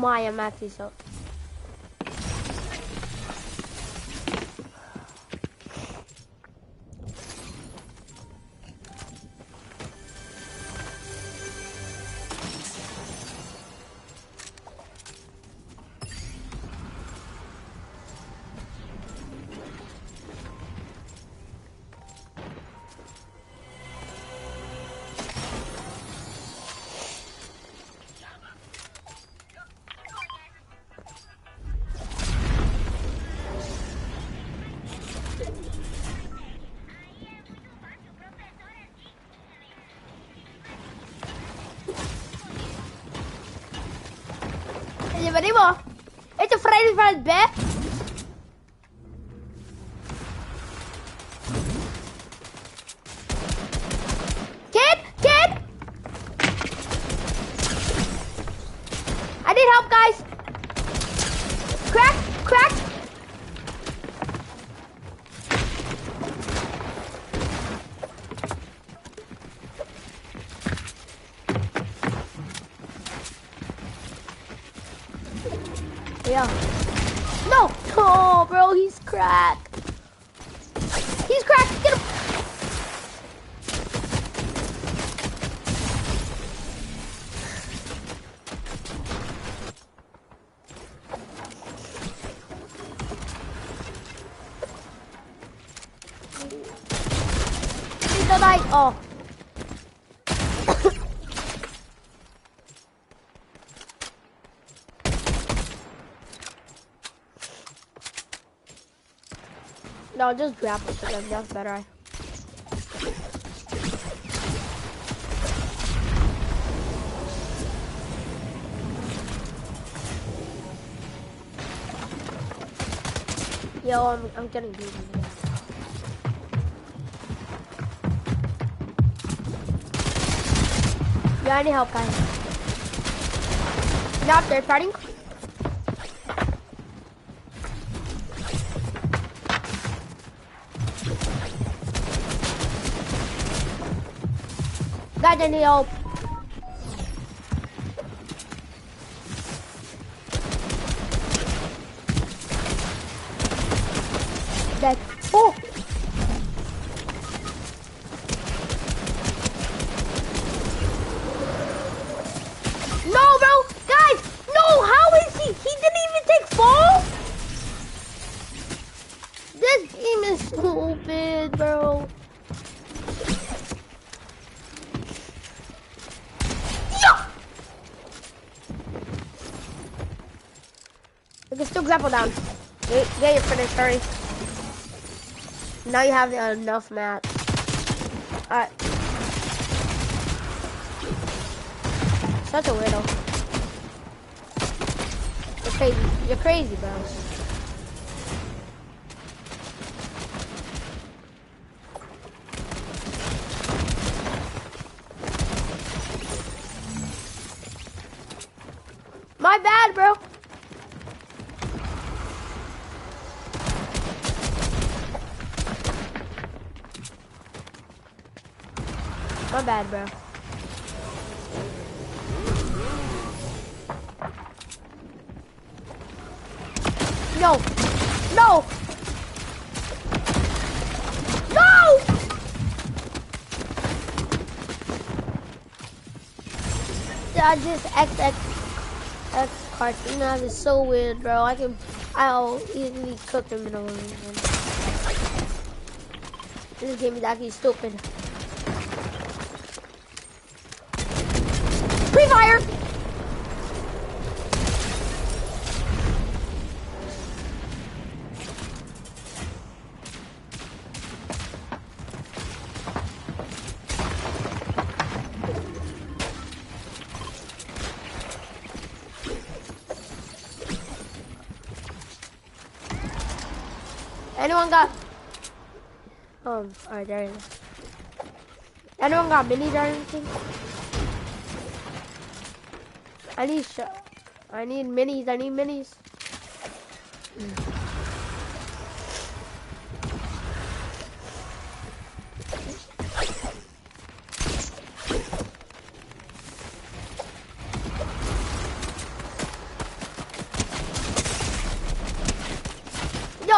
why I'm actually so. Venimos. Este Freddy para el B. Kid. I need help, guys. Crack. Yeah. No! Oh, bro, he's cracked. He's cracked. Get him. He's still dying. Oh. No, just grapple to them. That's better. Yo, I'm getting beaten. Yeah, I need help, guys. Now they're fighting. Guys, I need help. Dead. Oh! No, bro! Guys! No! How is he? He didn't even take fall? This game is stupid, bro. You can still grapple down. Get your finish, hurry. Now you have enough mats. Alright. Such a weirdo. You're crazy. You're crazy, bro. My bad, bro. My bad, bro. No! No! No! I just X cartoon. That is so weird, bro. I'll easily cook him in a minute. This game is actually stupid. Pre-fire! Anyone got... alright, there it is. Anyone got minis or anything? I need minis.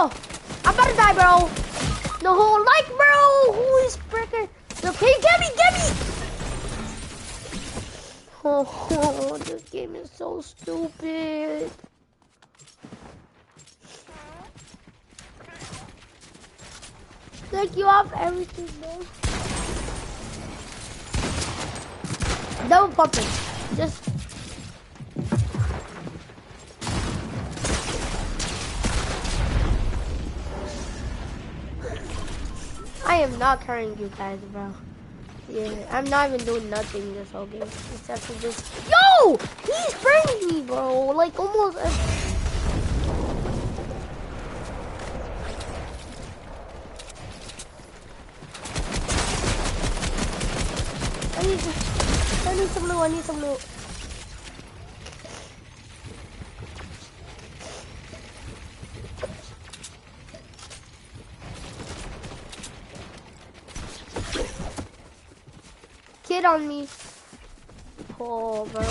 bro. I'm about to die, bro. The whole like, bro. Holy fricker. Okay, get me, get me. Oh, this game is so stupid. Take you off everything, bro. Double pumping. Just. I am not carrying you guys, bro. Yeah, I'm not even doing nothing this whole game except for just. Yo! He's spraying me, bro. Like almost. I need some loot. I need some loot. Kid on me. Oh, bro.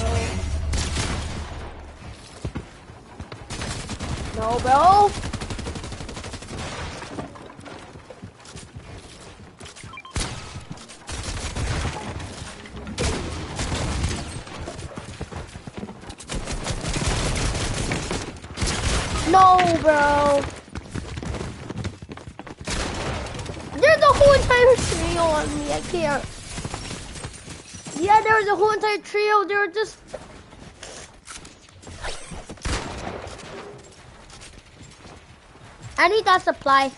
No, bro. No, bro. There's a whole entire trio on me. I can't. Yeah, there was a whole entire trio. They were just. I need that supply.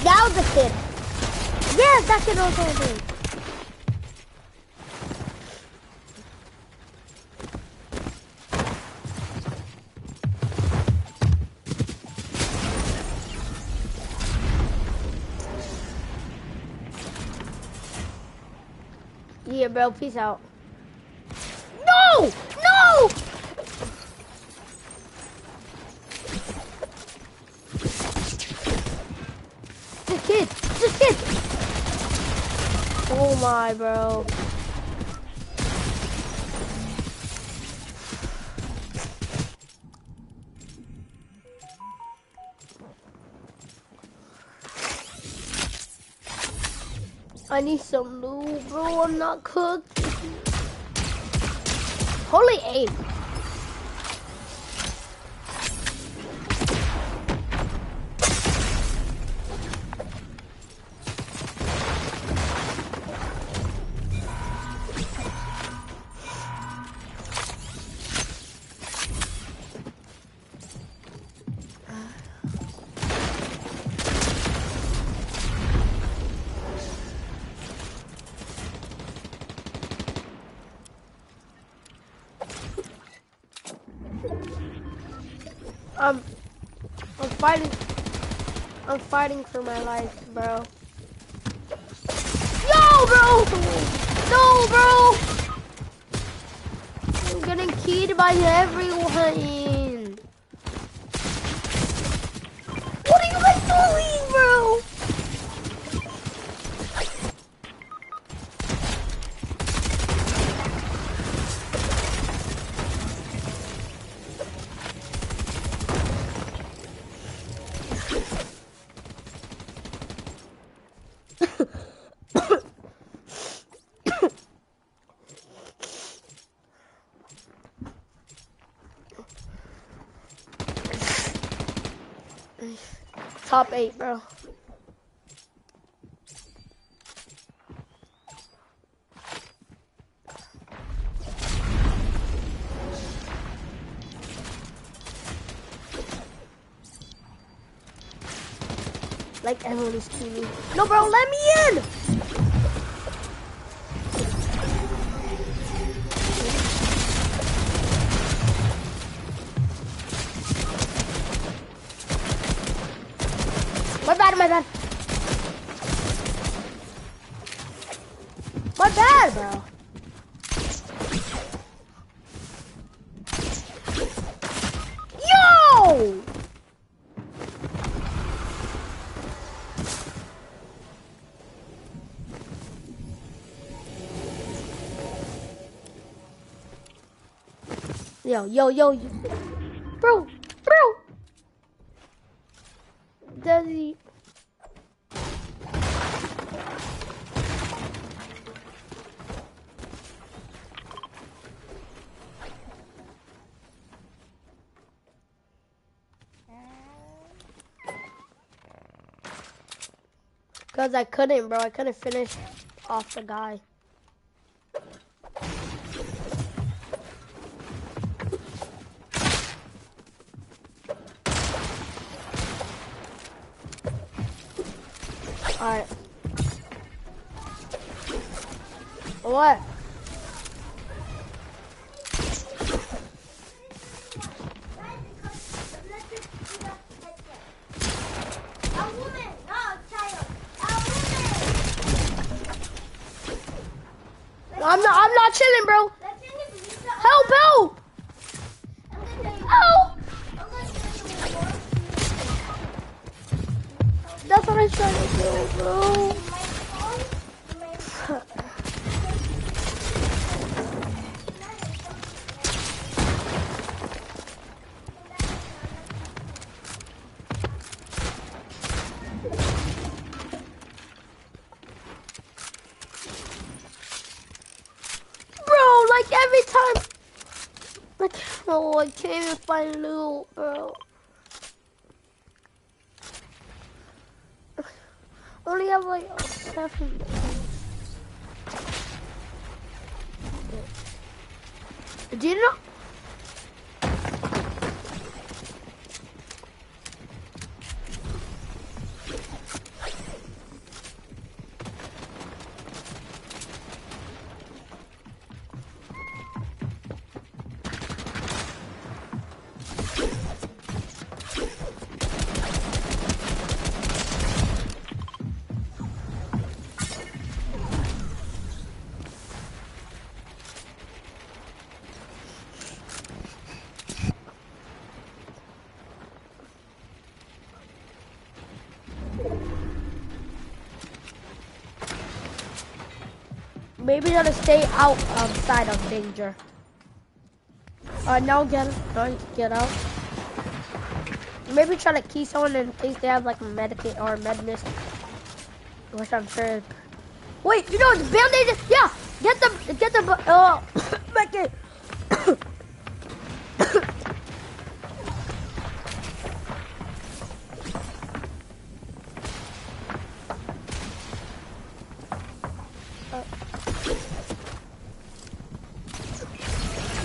That was a kid. Yes, that kid was over there. Yeah, bro, peace out. No! No! This kid! Oh my, bro. I need some loot, bro. I'm not cooked. Holy aim. I'm fighting for my life, bro. Yo, bro! No, bro! I'm getting keyed by everyone. What are you guys doing, bro? Top 8, bro. Like everyone is teaming. No, bro, let me in! My bad, my bad. My bad, bro. Yo! Yo. Bro. Does he? Cause I couldn't, bro. I couldn't finish off the guy. Alright. What? I'm not chilling, bro. Help! Help! That's what I'm trying to do, bro. Bro, like every time. Like, oh, I can't even find loot, bro. Only have like 7. Do you know? Maybe gotta stay outside of danger. Now get out. Maybe try to key someone in case they have like a medikit or a medness, which I'm sure. Wait, you know the band-aid. Yeah, get the medkit.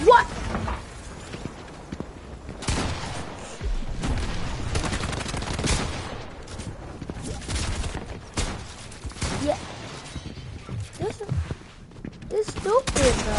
What? Yeah. This is stupid, bro.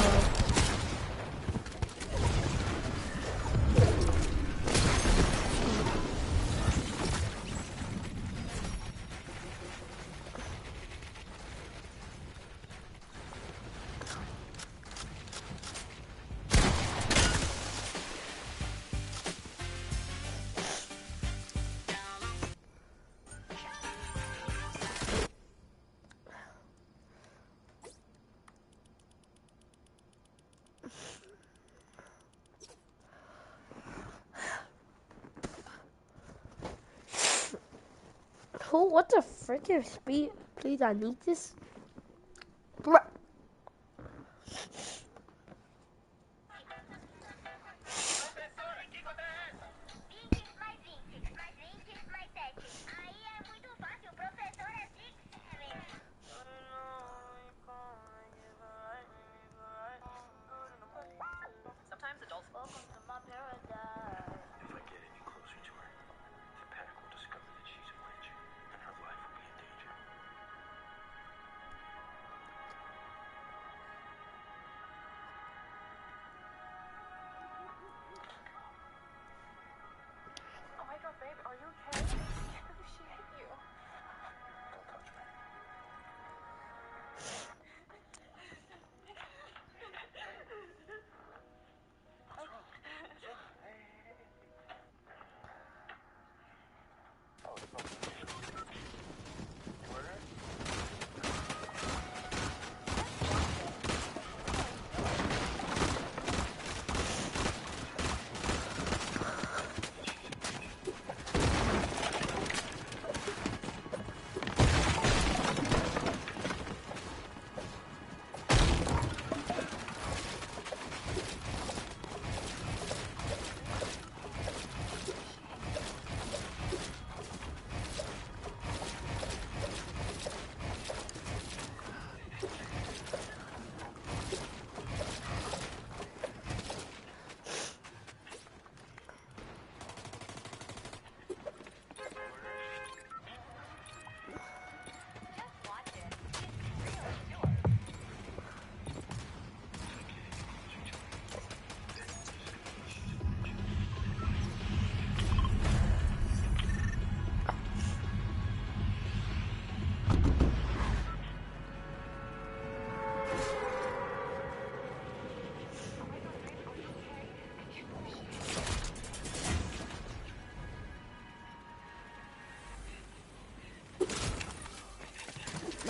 Who? What the freaking speed? Please, I need this. Bro.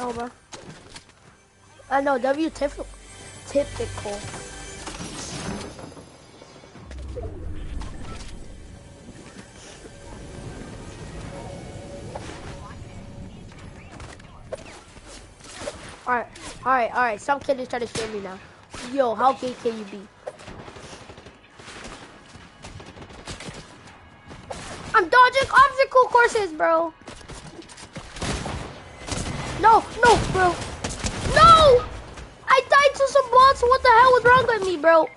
No, bro. I know, typical. Alright. Some kid is trying to show me now. Yo, how gay can you be? I'm dodging obstacle courses, bro. No, bro. No! I died to some bots. What the hell was wrong with me, bro?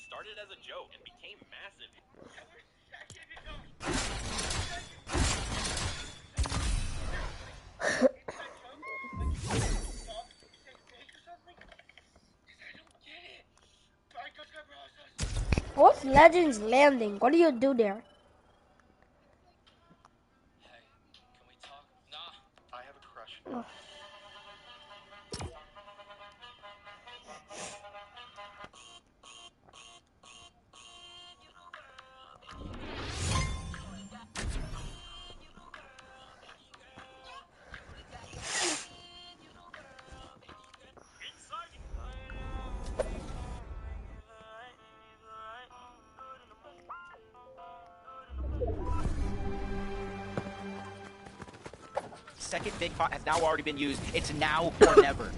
Started as a joke and became massive. What's Legends Landing? What do you do there? Hey, can we talk? Nah. I have a crush. Oh. Second big pot has now already been used. It's now or never.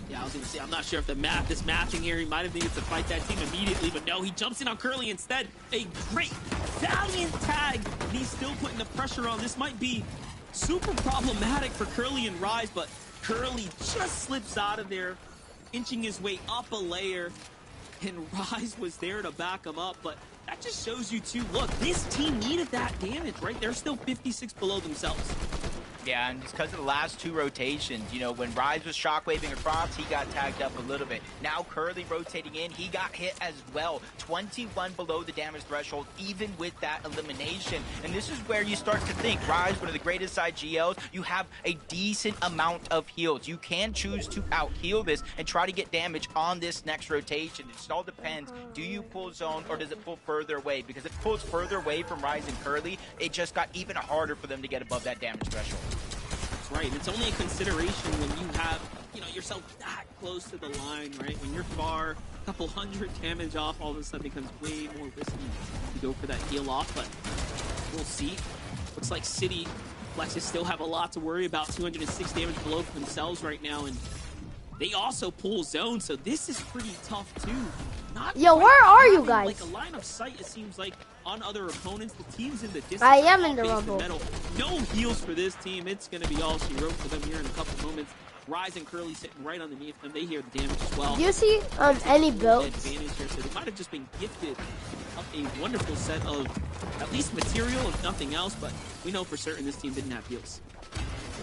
Yeah, I was gonna say, I'm not sure if this mathing here, he might have needed to fight that team immediately, but no, he jumps in on Curly instead. A great, valiant tag. He's still putting the pressure on. This might be super problematic for Curly and Rise, but Curly just slips out of there, inching his way up a layer, and Rise was there to back him up, but that just shows you too, look, this team needed that damage, right? They're still 56 below themselves. Yeah, and it's because of the last two rotations. You know, when Rise was shockwaving across, he got tagged up a little bit. Now Curly rotating in, he got hit as well. 21 below the damage threshold, even with that elimination. And this is where you start to think, Rise, one of the greatest side GLs, you have a decent amount of heals. You can choose to out-heal this and try to get damage on this next rotation. It just all depends. Do you pull zone or does it pull further away? Because if it pulls further away from Rise and Curly, it just got even harder for them to get above that damage threshold. That's right. It's only a consideration when you have, yourself that close to the line, right? When you're far, a couple hundred damage off, all of a sudden it becomes way more risky to go for that heal off, but we'll see. Looks like City Flexes still have a lot to worry about, 206 damage below for themselves right now, and they also pull zone, so this is pretty tough too. Yo, where are you guys? Like a line of sight, it seems like, on other opponents. The team's in the distance. I am in the rumble. No heals for this team. It's going to be all she wrote for them here in a couple moments. Rise and Curly sitting right underneath them. They hear the damage as well. Do you see any builds? Advantage here, so they might have just been gifted a wonderful set of at least material, if nothing else, but we know for certain this team didn't have heals.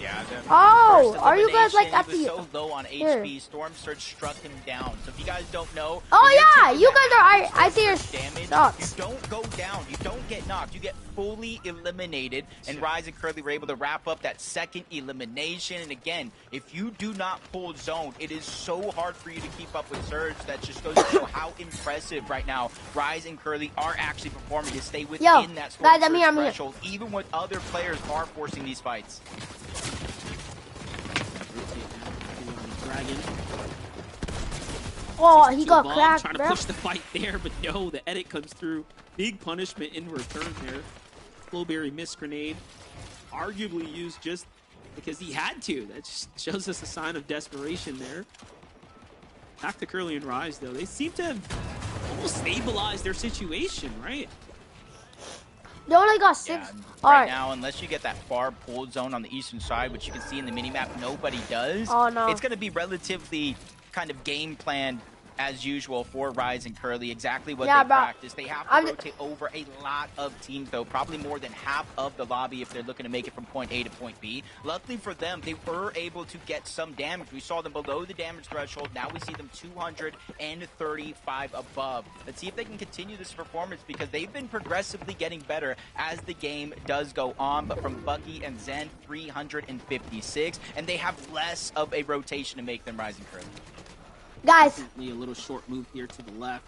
Yeah, Yeah, Oh, are you guys like at he the? was so low on HP, Storm Surge struck him down. So if you guys don't know, Oh yeah, you guys are. I see your damage. sucks. You don't go down. You don't get knocked. You get fully eliminated. And Rise and Curly were able to wrap up that second elimination. And again, if you do not pull zone, it is so hard for you to keep up with Surge. That just goes to show how impressive right now Rise and Curly are actually performing to stay within that Storm guys, I'm here, threshold, even when other players are forcing these fights. Dragon. Oh, he got Bomb cracked, trying to bro. push the fight there, but no, the edit comes through. Big punishment in return there. Flowberry missed grenade, arguably used just because he had to. That just shows us a sign of desperation there. Back to Curly and Rise, though. They seem to have almost stabilized their situation, right? They only got 6. Yeah, All right right. now, unless you get that far pulled zone on the eastern side, which you can see in the minimap, nobody does. Oh, no. It's going to be relatively kind of game planned as usual for Rise and Curly, exactly what they practice. They have to rotate over a lot of teams, though, probably more than half of the lobby if they're looking to make it from point A to point B. Luckily for them, they were able to get some damage. We saw them below the damage threshold. Now we see them 235 above. Let's see if they can continue this performance, because they've been progressively getting better as the game does go on. But from Bucky and Zen, 356, and they have less of a rotation to make than Rise and Curly. Guys, Definitely a little short move here to the left.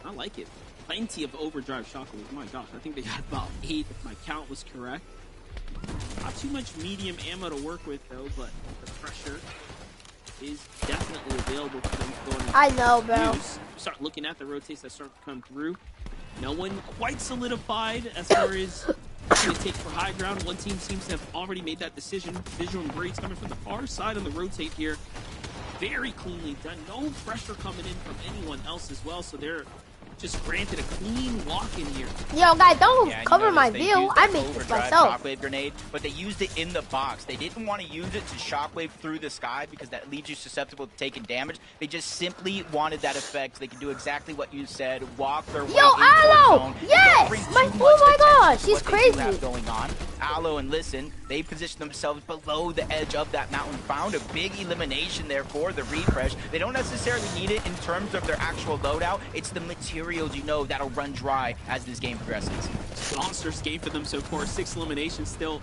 I like it. Plenty of overdrive shockwaves. My gosh, I think they got about 8 if my count was correct. Not too much medium ammo to work with though, but the pressure is definitely available for them to go in. I know, bro. Start looking at the rotates that start to come through. No one quite solidified as far as what it takes for high ground. One team seems to have already made that decision. Visual and Braids coming from the far side on the rotate here. Very cleanly done. No pressure coming in from anyone else as well, so they're just granted a clean walk in here. Yo, guys, don't cover notice my they view. used I that made this overdrive myself. Shockwave grenade, but they used it in the box. They didn't want to use it to shockwave through the sky because that leaves you susceptible to taking damage. They just simply wanted that effect so they could do exactly what you said, walk their way into Aloe! the zone. Yes! Oh my gosh, she's crazy. Have going on. Aloe and Listen, they positioned themselves below the edge of that mountain, found a big elimination there for the refresh. They don't necessarily need it in terms of their actual loadout. It's the materials, you know, that'll run dry as this game progresses. Monsters game for them so far. 6 eliminations, still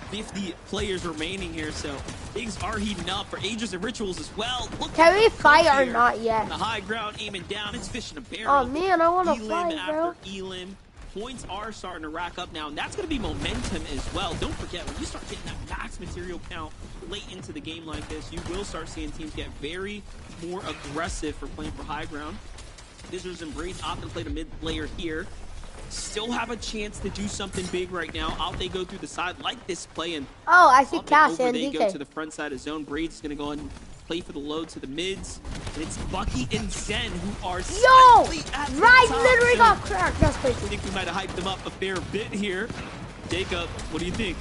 50 players remaining here, so things are heating up for Ages and Rituals as well. Look, can we fight or not yet? On the high ground, aiming down. It's fishing a barrel. Oh man, I want to Elim fight, bro. after Elim. Points are starting to rack up now, and that's going to be momentum as well. Don't forget, when you start getting that max material count late into the game like this, you will start seeing teams get very more aggressive for playing for high ground. Vizors and Braids opt to play the mid layer here. Still have a chance to do something big right now. Out they go through the side like this play, and oh, I see Cash over and they go DK. to the front side of zone. Braids is going to go and play for the load to the mids. And it's Bucky and Zen who are slightly at the Right, top. literally So got cracked. That's I crazy. think we might have hyped them up a fair bit here. Jacob, what do you think?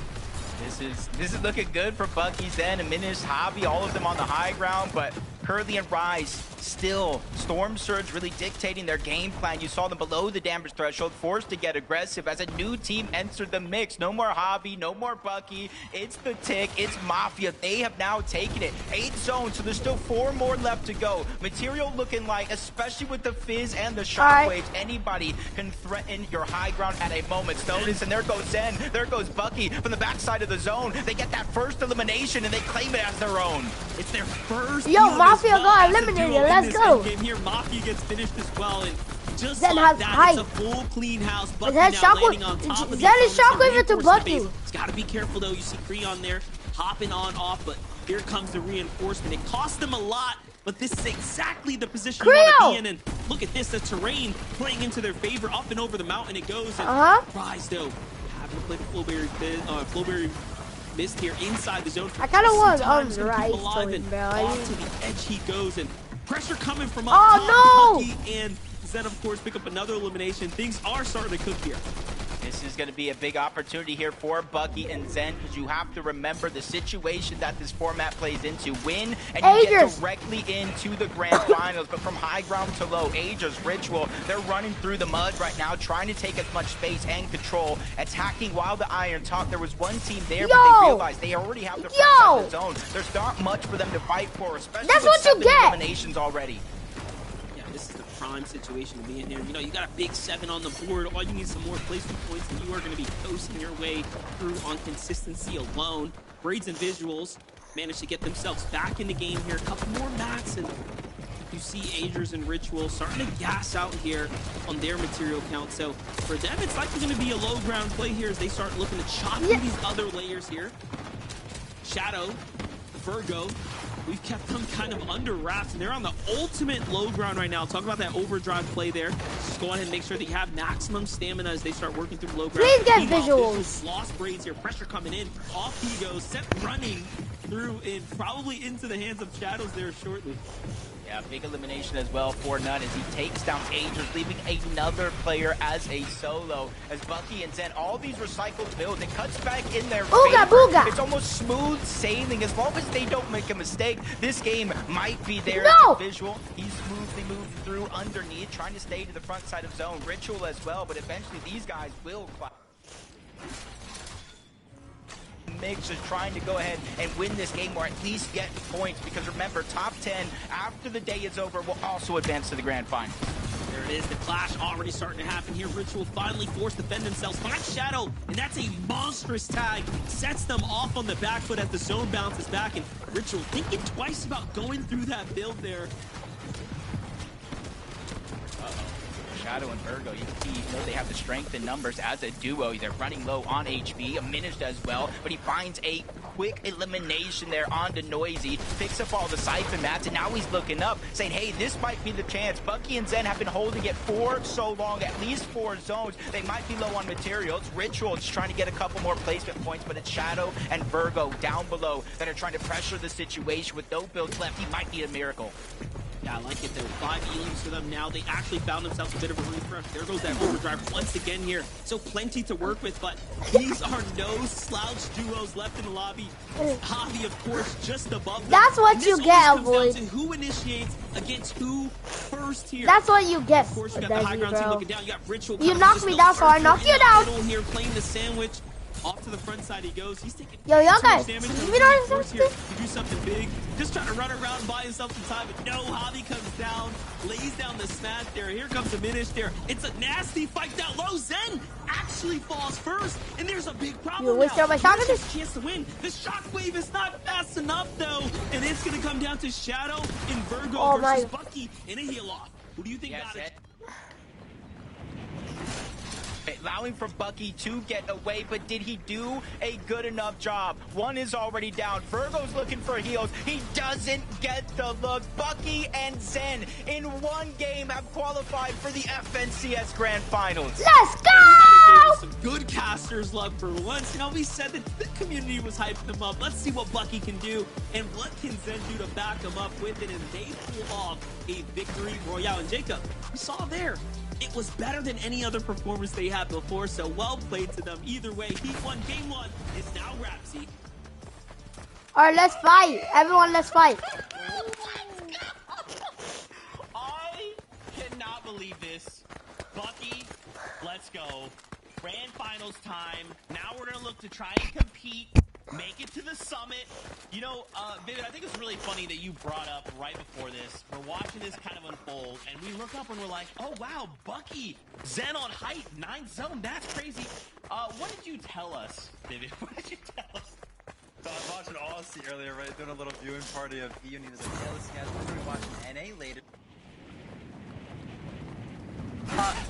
This is looking good for Bucky, Zen, and Minish, Hobby, all of them on the high ground, but Curly and Rise still. Storm Surge really dictating their game plan. You saw them below the damage threshold, forced to get aggressive as a new team entered the mix. No more Hobby, no more Bucky. It's the Tick, it's Mafia. They have now taken it. 8 zones, so there's still 4 more left to go. Material looking like, especially with the Fizz and the Shockwaves, anybody can threaten your high ground at a moment's notice. And there goes Zen, there goes Bucky from the backside of the zone. They get that first elimination and they claim it as their own. It's their first. Yo, Mafia got eliminated. Let's go. Game here, Mafia gets finished as well, and just Zen like has that, height. it's a full clean house. Bucky Zen now shockwave- landing on top of Zen is the opponent, shockwave into reinforce the Bucky. base. It's got to be careful though. You see Creon there hopping on off, but here comes the reinforcement. It cost them a lot, but this is exactly the position you want to be in. And look at this, the terrain playing into their favor. Up and over the mountain it goes. And Rise though having to play the Flowberry missed here inside the zone. I kind of want Sometimes on gonna keep Rise him alive, to and bro. off to the edge he goes, and pressure coming from up Oh, top. no! Bucky and Zen, of course, pick up another elimination. Things are starting to cook here. This this is going to be a big opportunity here for Bucky and Zen, because you have to remember the situation that this format plays into. Win, and you get directly into the grand finals. But from high ground to low, Aegis, Ritual, they're running through the mud right now, trying to take as much space and control, attacking while the Iron Talk. There was one team there, but they realized they already have the front side of the zone. There's not much for them to fight for, especially with 7 eliminations already. This is the prime situation to be in here. You know, you got a big 7 on the board. All you need is some more placement points, and you are going to be coasting your way through on consistency alone. Braids and Visuals managed to get themselves back in the game here. A couple more mats, and you see Aegis and Ritual starting to gas out here on their material count. So for them, it's likely going to be a low ground play here as they start looking to chop through these other layers here. Shadow, Virgo, we've kept them kind of under wraps, and they're on the ultimate low ground right now. Talk about that overdrive play there. Just go ahead and make sure that you have maximum stamina as they start working through low ground. Please get Visuals. Lost Braids here. Pressure coming in. Off he goes. Set running through and probably into the hands of Shadows there shortly. Yeah, big elimination as well for Nut as he takes down Aegis, leaving another player as a solo. As Bucky and Zen, all these recycled builds, it cuts back in their favor. It's almost smooth sailing. As long as they don't make a mistake, this game might be there. Visual, he's smoothly moved through underneath, trying to stay to the front side of zone. Ritual as well, but eventually these guys will climb. Mix is trying to go ahead and win this game, or at least get points, because remember, top 10 after the day is over will also advance to the grand final. There it is, the clash already starting to happen here. Ritual finally forced to defend themselves. Find Shadow, and that's a monstrous tag. Sets them off on the back foot as the zone bounces back, and Ritual thinking twice about going through that build there. Shadow and Virgo, you can see, even though they have the strength in numbers as a duo, they're running low on HP, Minish as well, but he finds a quick elimination there onto Noisy, picks up all the Siphon mats, and now he's looking up, saying, hey, this might be the chance. Bucky and Zen have been holding it for so long, at least 4 zones. They might be low on materials. Ritual is trying to get a couple more placement points, but it's Shadow and Virgo down below that are trying to pressure the situation. With no builds left, he might need a miracle. Yeah, I like it. There were 5 Elings for them now. They actually found themselves a bit of a refresh. There goes that overdrive once again here. So plenty to work with, but these are no slouch duos left in the lobby. Javi, of course, just above them. That's what you get, boy. Who initiates against who first here. That's what you get. Of course, you got the high ground team looking down. You got Ritual. You knocked me down, so I knocked you down. Here playing the sandwich. Off to the front side he goes. He's taking y'all guys, damage. You do something big. Just trying to run around, buy himself some time. But no, Javi comes down, lays down the smash there. Here comes the Minish there. It's a nasty fight down low. Zen actually falls first, and there's a big problem now. My chance to win. The shockwave is not fast enough though, and it's gonna come down to Shadow and Virgo versus Bucky in a heal off. Who do you think got it? Allowing for Bucky to get away, but did he do a good enough job? One is already down. Virgo's looking for heals. He doesn't get the look. Bucky and Zen in one game have qualified for the FNCS Grand Finals. Let's go! Some good casters luck for once. You know, we said that the community was hyping them up. Let's see what Bucky can do, and what can Zen do to back him up with it, and they pull off a victory royale. And Jacob, we saw there, it was better than any other performance they had before, so well played to them. Either way, he won game 1. It's now Rapsy. All right, let's fight. Everyone, let's fight. I cannot believe this. Bucky, let's go. Grand finals time. Now we're going to look to try and compete, make it to the summit. You know, Vivid, I think it's really funny that you brought up right before this. We're watching this kind of unfold, and we look up and we're like, oh, wow, Bucky, Zen on height, 9th zone. That's crazy. What did you tell us, Vivid? What did you tell us? So I was watching Aussie earlier, right? Doing a little viewing party of E, and he was like, yeah, listen, guys, we're going to be watching NA later.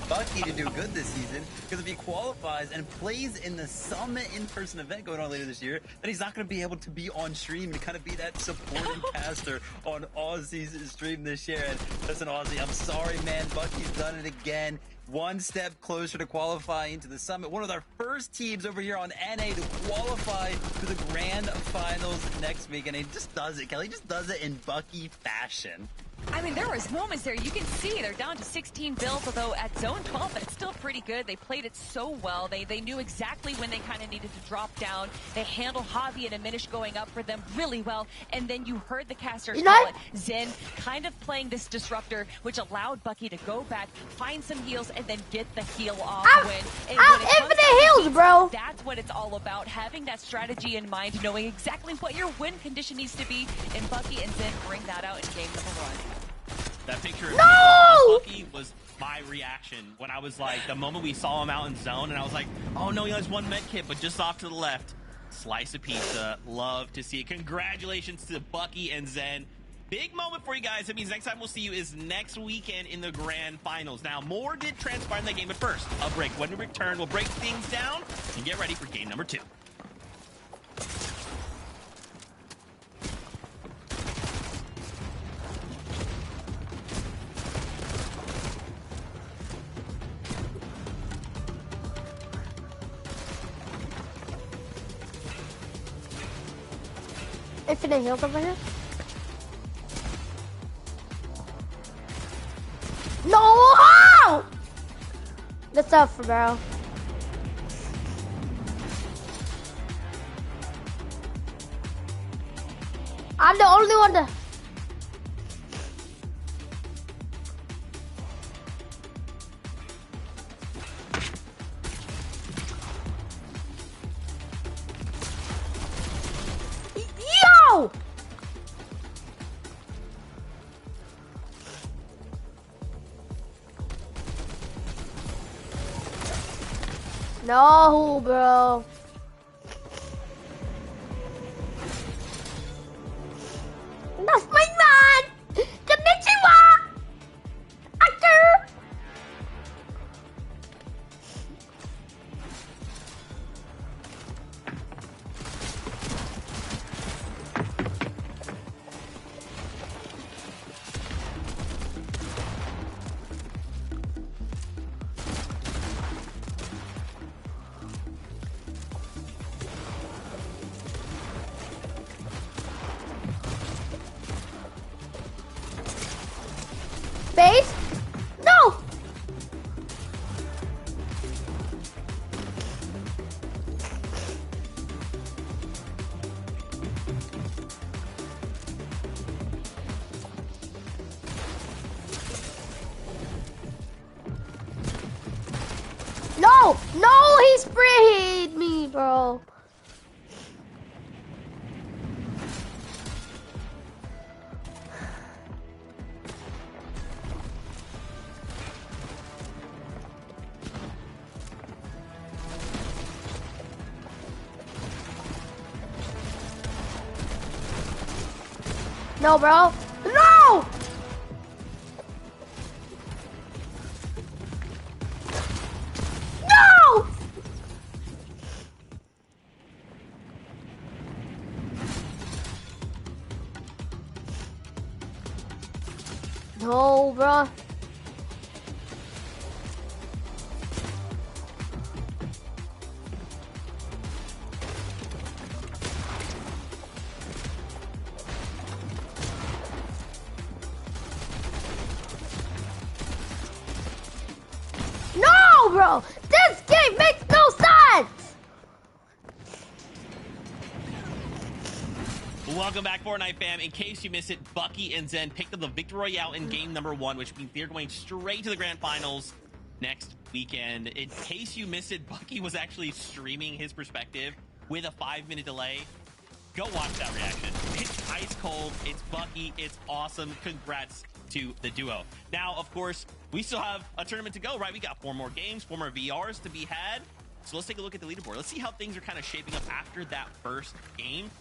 Bucky to do good this season, because if he qualifies and plays in the Summit in-person event going on later this year, then he's not going to be able to be on stream to kind of be that supporting caster on Aussie's stream this year. And listen, Aussie, I'm sorry, man. Bucky's done it again. One step closer to qualifying to the Summit. One of our first teams over here on NA to qualify to the Grand Finals next week. And he just does it, Kelly. He just does it in Bucky fashion. I mean, there was moments there. You can see they're down to 16 bills, although at zone 12, but it's still pretty good. They played it so well. They knew exactly when they kind of needed to drop down. They handled Javi and Aminish going up for them really well. And then you heard the casters call it. Zen kind of playing this disruptor, which allowed Bucky to go back, find some heals, and then get the heal off win. I'm infinite heals, bro. That's what it's all about. Having that strategy in mind, knowing exactly what your win condition needs to be, and Bucky and Zen bring that out in game number 1. That picture of Bucky was my reaction when I was like, the moment we saw him out in zone, and I was like, oh no, he has one med kit, but just off to the left. Slice of pizza. Love to see it. Congratulations to Bucky and Zen. Big moment for you guys. That means next time we'll see you is next weekend in the grand finals. Now, more did transpire in that game, but first, a break. When we return, we'll break things down and get ready for game number 2. Infinite heals over here. No! That's tough, bro. I'm the only one to... Yo! No, bro. That's my man! Konnichiwa! Actor! Base? No! No! No, he sprayed me, bro. No, bro. No! No! No, bro. No, bro! This game makes no sense! Welcome back, Fortnite fam. In case you missed it, Bucky and Zen picked up the Victory Royale in game number 1, which means they're going straight to the grand finals next weekend. In case you missed it, Bucky was actually streaming his perspective with a 5-minute delay. Go watch that reaction. It's ice cold. It's Bucky. It's awesome. Congrats to the duo. Now, of course, we still have a tournament to go, right? We got 4 more games, 4 more VRs to be had. So let's take a look at the leaderboard. Let's see how things are kind of shaping up after that first game.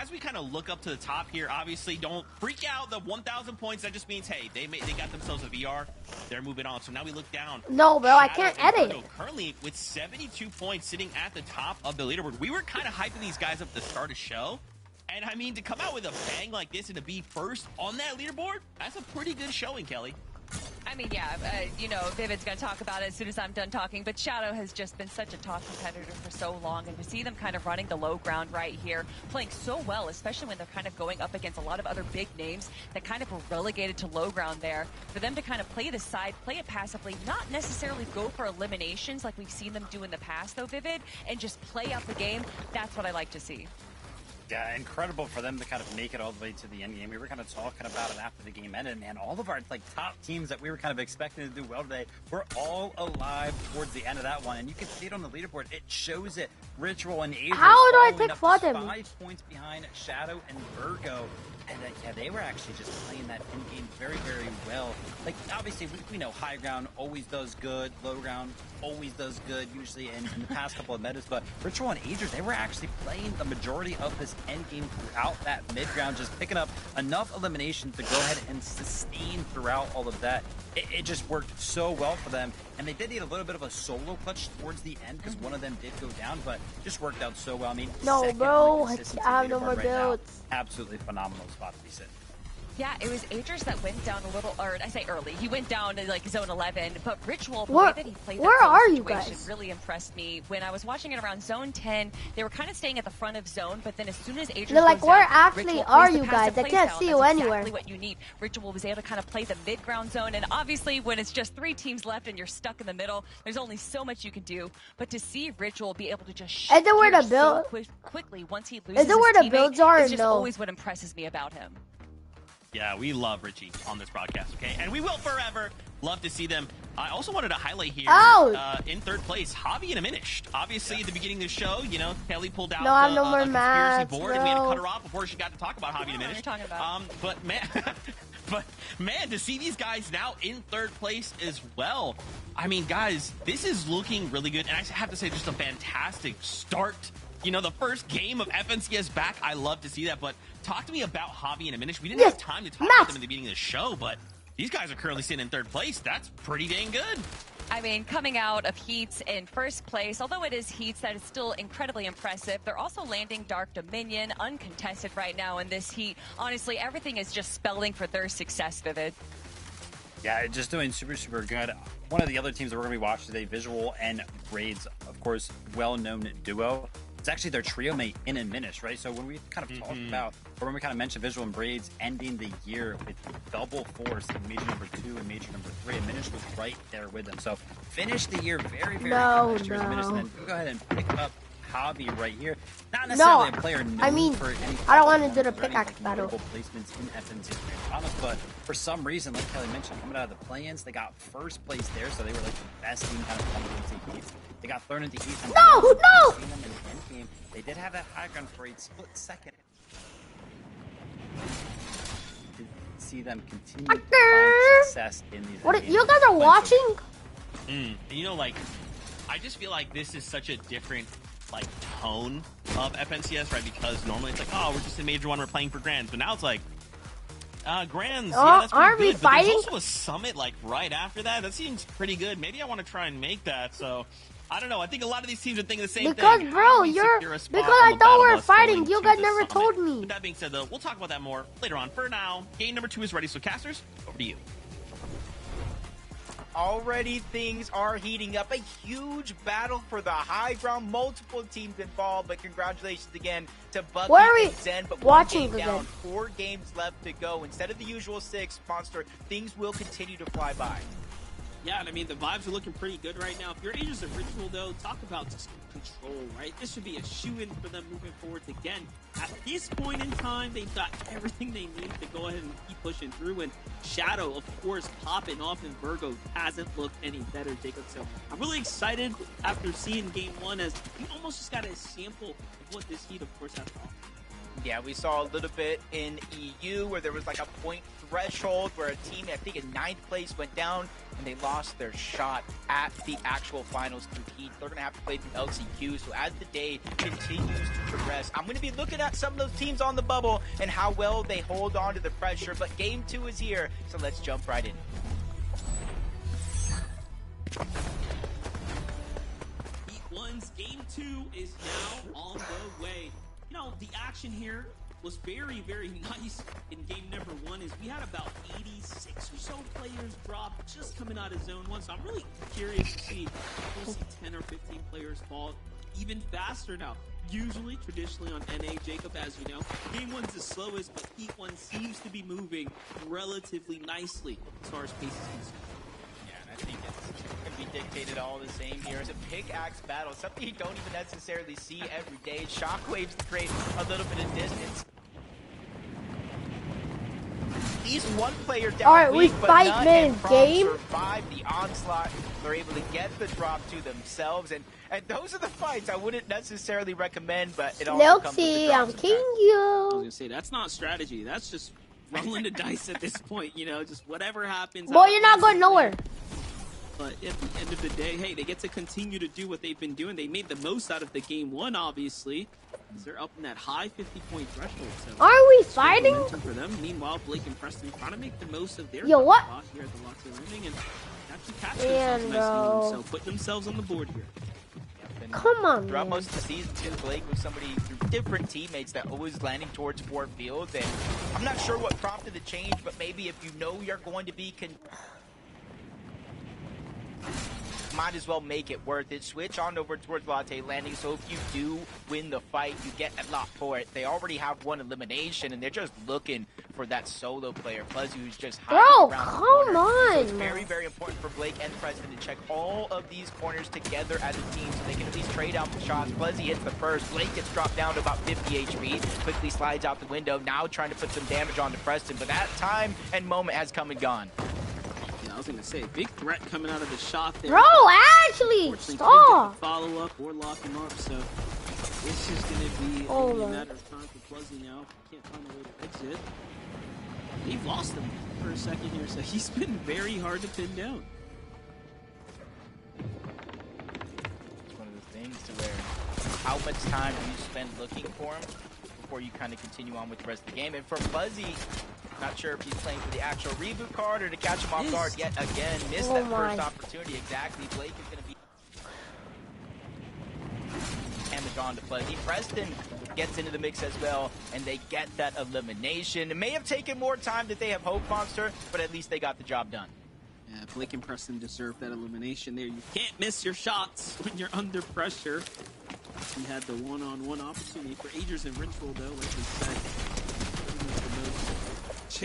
As we kind of look up to the top here, obviously don't freak out. The 1,000 points, that just means, hey, they got themselves a VR. They're moving on. So now we look down. No, bro, I can't edit. So currently with 72 points sitting at the top of the leaderboard. We were kind of hyping these guys up at the start of the show. And I mean, to come out with a bang like this and to be first on that leaderboard, that's a pretty good showing, Kelly. I I mean, yeah, you know, Vivid's going to talk about it as soon as I'm done talking, but Shadow has just been such a top competitor for so long, and to see them kind of running the low ground right here, playing so well, especially when they're kind of going up against a lot of other big names that kind of were relegated to low ground there, for them to kind of play the side, play it passively, not necessarily go for eliminations like we've seen them do in the past, though, Vivid, and just play out the game, that's what I like to see. Yeah, incredible for them to kind of make it all the way to the end game. We were kind of talking about it after the game ended, man. All of our top teams that we were kind of expecting to do well today were all alive towards the end of that one, and you can see it on the leaderboard. It shows it. Ritual and Aegis How do I following pick up Flooded? 5 points behind Shadow and Virgo. And yeah, they were actually just playing that end game very, very well. Like, obviously, we know high ground always does good, low ground always does good, usually in the past couple of metas. But Ritual and Aegis, they were actually playing the majority of this end game throughout that mid ground, just picking up enough eliminations to go ahead and sustain throughout all of that. It just worked so well for them. And they did need a little bit of a solo clutch towards the end because one of them did go down, but just worked out so well. I mean, No, second bro, on consistency I have no leaderboard more right now. builds. Absolutely phenomenal spot to be sitting. Yeah, it was Aegis that went down a little, or I say early. He went down to like zone 11, but Ritual, the way that he played where that zone are you situation guys? really impressed me. When I was watching it around zone 10, they were kind of staying at the front of zone, but then as soon as Aegis They're like, goes where down, actually Ritual are plays the you passive guys? I play can't style. see That's you anywhere. exactly what you need. Ritual was able to kind of play the mid-ground zone, and obviously when it's just 3 teams left and you're stuck in the middle, there's only so much you can do. But to see Ritual be able to just Is there where gears the build- so quickly once he loses Is there where his the teammate, builds are it's or just no? always what impresses me about him. Yeah, we love Richie on this broadcast, okay? And we will forever love to see them. I also wanted to highlight here, in third place, Javi and Aminish. Obviously, at the beginning of the show, you know, Kelly pulled out No, I have no a more conspiracy mats, board, and we had to bro. cut her off before she got to talk about Javi and what Aminish. you're talking about. But man, but man, to see these guys now in third place as well. I mean, guys, this is looking really good, and I have to say, just a fantastic start. You know, the first game of FNCS back, I love to see that, but talk to me about Javi and Aminish. We didn't have time to talk about them in the beginning of the show, but these guys are currently sitting in third place. That's pretty dang good. I mean, coming out of Heats in first place, although it is Heats, that is still incredibly impressive. They're also landing Dark Dominion, uncontested right now in this heat. Honestly, everything is just spelling for their success, Vivid. Yeah, just doing super, super good. One of the other teams that we're going to be watching today, Visual and Braids, of course, well-known duo. It's actually their trio mate in Aminish, right? So when we kind of talked about, or when we kind of mentioned Visual and Braids ending the year with double force in Major number 2 and Major number 3, Aminish was right there with them. So finished the year very, very No, good. Aminish, and then no. go ahead and pick up Javi right here. Not necessarily No, a player known I mean, for any I don't wanna type do the of pickaxe battle. notable placements in FNC Grand Finals, but for some reason, like Kelly mentioned, coming out of the play-ins, they got first place there, so they were like the best team kind of coming into Heats. They got thrown into Heats. No, no! Seeing them in the end game, they did have that high ground for a split second. To see them continue to find success in these What? end You games. guys are watching? And you know, like, I just feel like this is such a different, like, tone of FNCS, right? Because normally it's like, oh, we're just in Major 1, we're playing for Grands. But now it's like, Grands, Oh, yeah, that's pretty aren't we good. But there's fighting? also a Summit, like, right after that. That seems pretty good. Maybe I want to try and make that, so... I don't know. I think a lot of these teams are thinking the same Because, thing. bro, How do we you're- secure a spot because on I the thought we battle were bus fighting. going You to guys the never Summit? told me. With that being said, though, we'll talk about that more later on. For now, game number 2 is ready. So, casters, over to you. Already things are heating up. A huge battle for the high ground. Multiple teams involved, but congratulations again to Bucky Where are we and Zen. But watching one game again? down, 4 games left to go. Instead of the usual 6, Monster, things will continue to fly by. Yeah, and I mean, the vibes are looking pretty good right now. If you're Aegis of Ritual, though, talk about just control, right? This should be a shoe-in for them moving forwards again. At this point in time, they've got everything they need to go ahead and keep pushing through. And Shadow, of course, popping off, and Virgo hasn't looked any better, Jacob. So I'm really excited after seeing Game 1, as we almost just got a sample of what this heat, of course, has to offer. Yeah, we saw a little bit in EU where there was like a point threshold where a team, I think in 9th place, went down and they lost their shot at the actual finals through Heat. They're going to have to play through LCQ. So as the day continues to progress, I'm going to be looking at some of those teams on the bubble and how well they hold on to the pressure. But game 2 is here, so let's jump right in. Heat 1's Game 2 is now on the way. You know, the action here was very, very nice in game number 1 is we had about 86 or so players drop just coming out of zone 1. So I'm really curious to see if we'll see 10 or 15 players fall even faster now. Usually, traditionally on NA, Jacob, as you know, game 1's the slowest, but Heat 1 seems to be moving relatively nicely as far as pace is concerned. Yeah, and I think it's going to be dictated all the same here. It's a pickaxe battle, something you don't even necessarily see every day. Shockwaves to create a little bit of distance. He's one player down. All right, weak, we but fight Nut mid and Prom game. survive the onslaught. They're able to get the drop to themselves, and those are the fights I wouldn't necessarily recommend, but it also comes with the Loxy, drop I'm sometimes. king I was you. gonna say that's not strategy. That's just rolling the dice at this point. You know, just whatever happens. Boy, you're not going nowhere. But at the end of the day, hey, they get to continue to do what they've been doing. They made the most out of the game 1, obviously. They're up in that high 50-point threshold. So Are we it's good fighting? momentum for them. Meanwhile, Blake and Preston trying to make the most of their Yo, what? spot here at the Lotte Landing and actually catch Man, themselves bro. nicely. So putting themselves on the board here. And Come on, throughout man. most of the season, too, Blake was somebody through different teammates that always landing towards Fort Field. And I'm not sure what prompted the change, but maybe if you know you're going to be might as well make it worth it. Switch on over towards Lotte Landing, so if you do win the fight, you get a lot for it. They already have one elimination, and they're just looking for that solo player, Fuzzy, who's just hiding Bro, around the come corner. So it's on. very, very important for Blake and Preston to check all of these corners together as a team so they can at least trade out the shots. Fuzzy hits the first. Blake gets dropped down to about 50 HP, quickly slides out the window, now trying to put some damage onto Preston, but that time and moment has come and gone. I was going to say, big threat coming out of the shot there. Bro, actually, Unfortunately, couldn't get stop. the follow up or lock him up, so it's just going to be Oh, only a man. matter of time for Fuzzy now. Can't find a way to exit. They've lost him for a second here, so he's been very hard to pin down. It's one of the things to where how much time do you spend looking for him before you kind of continue on with the rest of the game. And for Fuzzy, not sure if he's playing for the actual reboot card or to catch him off guard yet again. Missed Oh that my. first opportunity. Exactly. Blake is going to be damage on to Fuzzy. Preston gets into the mix as well, and they get that elimination. It may have taken more time than they have hoped, Monster, but at least they got the job done. Yeah, Blake and Preston deserve that elimination there. You can't miss your shots when you're under pressure. We had the one-on-one opportunity for Agers and Ritual, though, like we said.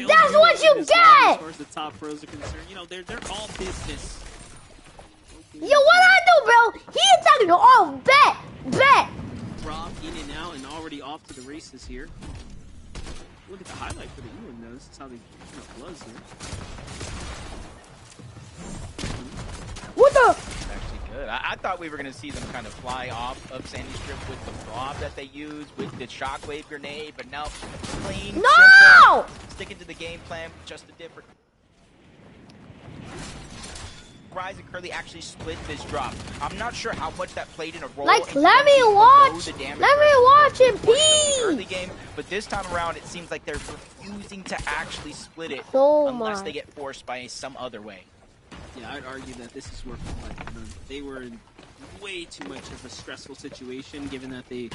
That's what you As get! far as the top pros are concerned, you know, they're all business. Yo, what I do, bro? He attacking the oh, bet. Rob in and out and already off to the races here. Look at the highlight for the Ewan, though. This is how they was here. What the? It's actually good. I thought we were going to see them kind of fly off of Sandy Strip with the blob that they use, with the shockwave grenade, but no, clean, No! simple, sticking to the game plan, just a different. Rise and Curly actually split this drop. I'm not sure how much that played in a role. Like, in let me below watch. the damage Let me threshold watch it, in the early please. game, but this time around, it seems like they're refusing to actually split it Oh unless my. they get forced by some other way. Yeah, I'd argue that this is working like for them. They were in way too much of a stressful situation, given that they,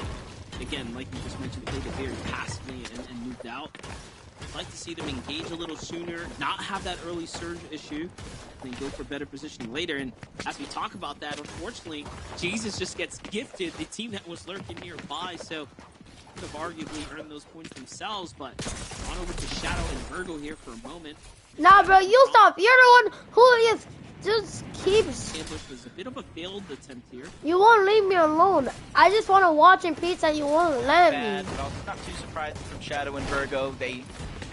again, like you just mentioned, played it very passively and moved out. I'd like to see them engage a little sooner, not have that early surge issue, and then go for better positioning later. And as we talk about that, unfortunately, Jesus just gets gifted the team that was lurking nearby, so could have arguably earned those points themselves, but on over to Shadow and Virgo here for a moment. Nah, bro, you stop. You're the one who is just keeps. Ambush was a bit of a failed attempt here. You won't leave me alone. I just want to watch in peace and you won't let Bad, me. but also not too surprising from Shadow and Virgo. They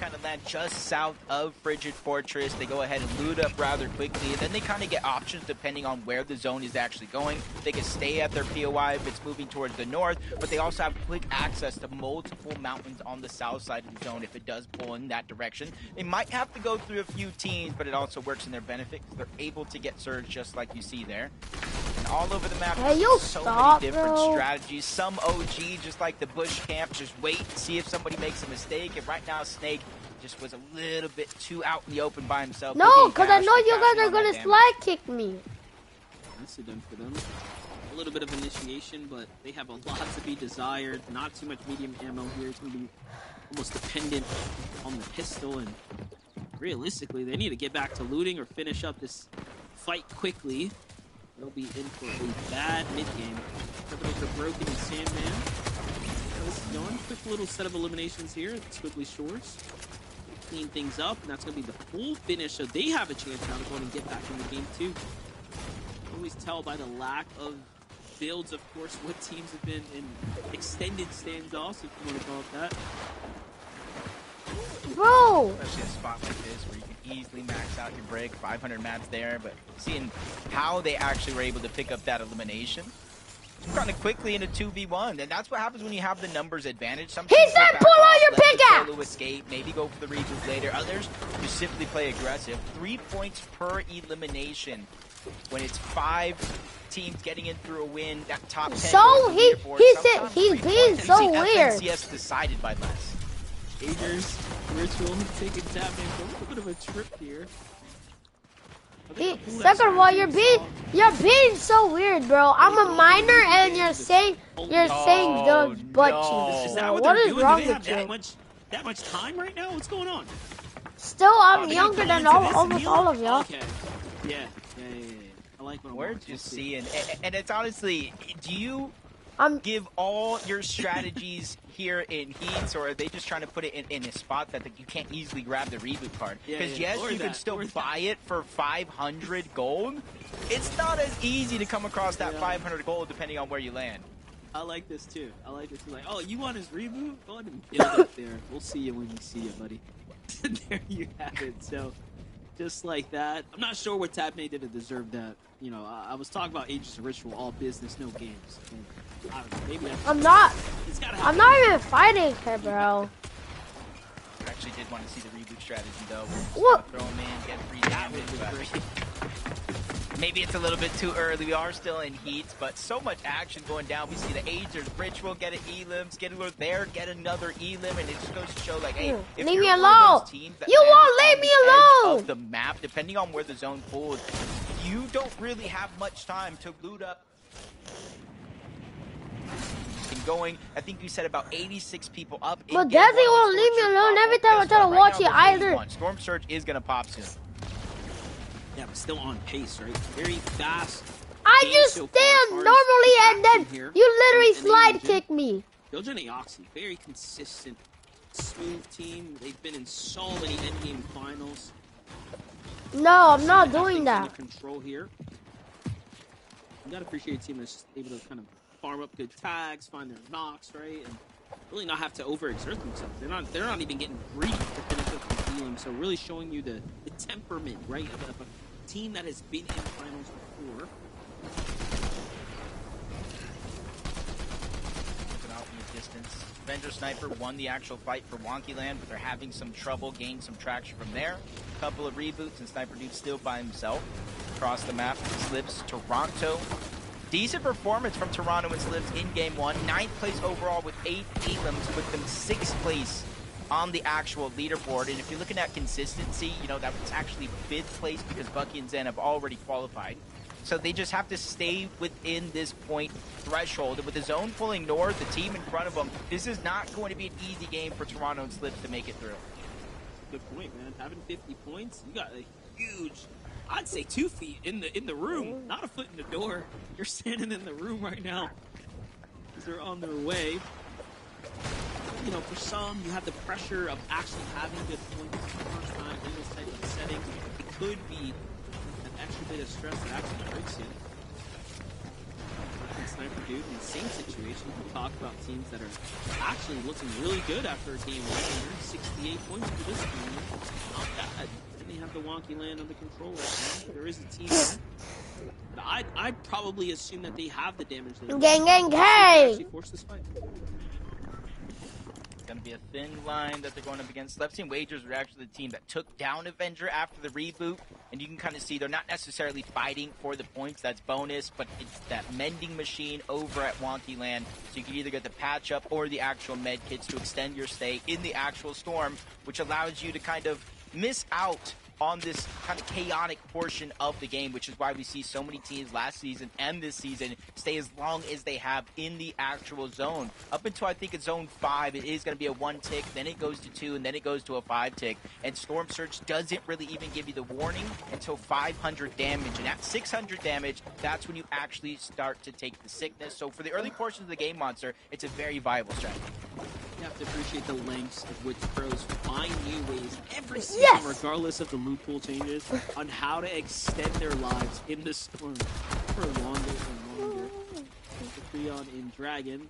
kind of land just south of Frigid Fortress. They go ahead and loot up rather quickly, and then they kind of get options depending on where the zone is actually going. They can stay at their POI if it's moving towards the north, but they also have quick access to multiple mountains on the south side of the zone if it does pull in that direction. They might have to go through a few teams, but it also works in their benefit because they're able to get surge just like you see there. And all over the map, Hey, there's you so stop, many different bro. strategies. Some OG, just like the bush camp, just wait and see if somebody makes a mistake. And right now, Snake just was a little bit too out in the open by himself. No, because because I know you guys are going to slide kick me. Nicely done for them. A little bit of initiation, but they have a lot to be desired. Not too much medium ammo here. It's going to be almost dependent on the pistol, and realistically, they need to get back to looting or finish up this fight quickly. They'll be in for a bad mid-game. Coming over to Broken and Sandman. This is going. Quick little set of eliminations here at Squiggly Shores. Clean things up, and that's going to be the full finish, so they have a chance now to go and get back in the game, too. Always tell by the lack of builds, of course, what teams have been in extended standoffs, if you want to call it that. Bro! Especially a spot like this where you can easily max out your break, 500 mats there, but seeing how they actually were able to pick up that elimination kind of quickly in a 2v1, and that's what happens when you have the numbers advantage. Some He teams said will back pull out off, your let the pickaxe! solo escape, maybe go for the reboot later. Others just simply play aggressive. 3 points per elimination when it's 5 teams getting in through a win. That top 10 So goes to the he leaderboard. said Sometimes he's 3 being points. so You see weird. FNCS decided by less. Agers, Ritual, taking Tapman for a little bit of a trip here. Second of all, you're being so weird, bro. I'm a minor and you're saying the butt cheeks. Is bro. that what What they're is doing? wrong Do they with have you? that much time right now? What's going on? Still, I'm They younger go than into this and almost heal? all of y'all. Okay. Yeah. I like when I'm We're watching. just seeing, and it's honestly, do you I'm give all your strategies here in Heats, or are they just trying to put it in a spot that you can't easily grab the reboot card? Yeah, Because yeah, yes, or you that, can still or that. buy it for 500 gold. It's not as easy to come across that Yeah. 500 gold depending on where you land. I like this too. Like, oh, you want his reboot? Go ahead and build it there. We'll see you when we see you, buddy. There you have it. So, just like that. I'm not sure what Tapman did to deserve that. You know, I was talking about Aegis of Ritual, all business, no games. And I don't know, maybe that's, I'm not it's gotta I'm happen. not even fighting her, bro. I actually did want to see the reboot strategy though. What? Throw him in, get free That would damage. be But great. maybe it's a little bit too early. We are still in Heats, but so much action going down. We see the Agers, Ritual get an Elim, Skidler there, get another Elim, and it just goes to show, like, hey, if Leave you're me one of alone. those teams that You lands won't on leave me the edge alone. of the map, depending on where the zone pulls, you don't really have much time to loot up. And going, I think you said about 86 people up. in But game Desi one, won't Storm leave me Surge alone pop every up. time I Guess try to what? Right watch now, it there's either. 81. Storm Surge is gonna pop soon. Yeah, but still on pace, right? Very fast. I game just so far as stand far as normally and action then here. you literally And slide Agent. kick me. Killjoy and Eoxy, very consistent, smooth team. They've been in so many endgame finals. No, I'm not They have doing things that. under control here. You gotta appreciate a team that's just able to kind of farm up good tags, find their knocks, right, and really not have to overexert themselves. They're not even getting greedy to finish up the dealing. So really showing you the temperament, right, of a team that has been in finals before. Looking out from the distance. Avenger Sniper won the actual fight for Wonky Land, but they're having some trouble gaining some traction from there. A couple of reboots, and Sniper Dude's still by himself. Across the map, Slips, Toronto. Decent performance from Toronto and Slips in game one. 9th place overall with 8 elims, to put them 6th place on the actual leaderboard. And if you're looking at consistency, you know, that was actually 5th place because Bucky and Zen have already qualified. So they just have to stay within this point threshold. And with the zone pulling north, the team in front of them, this is not going to be an easy game for Toronto and Slips to make it through. Good point, man. Having 50 points, you got a huge, I'd say 2 feet in the room, not a foot in the door. You're standing in the room right now because they're on their way. You know, for some, you have the pressure of actually having good points for the first time in this type of setting. It could be an extra bit of stress that actually breaks you. And Sniper Dude in the same situation. We talk about teams that are actually looking really good after game one. 68 points for this team. Not bad. And they have the Wonky Land under control right now. There is a team there. But I'd probably assume that they have the damage they need Gang, gang, to gang. actually force this fight. It's going to be a thin line that they're going up against. Left Team Wagers were actually the team that took down Avenger after the reboot. And you can kind of see they're not necessarily fighting for the points. That's bonus, but it's that mending machine over at Wonky Land. So you can either get the patch up or the actual med kits to extend your stay in the actual storm, which allows you to kind of miss out on this kind of chaotic portion of the game, which is why we see so many teams last season and this season stay as long as they have in the actual zone. Up until I think it's zone 5, it is going to be a 1 tick, then it goes to 2, and then it goes to a 5 tick. And Storm Surge doesn't really even give you the warning until 500 damage. And at 600 damage, that's when you actually start to take the sickness. So for the early portions of the game, Monster, it's a very viable strategy. You have to appreciate the lengths of which pros find new ways every season, Yes! regardless of the loophole changes, on how to extend their lives in the storm for longer and longer. The Freon in Dragon,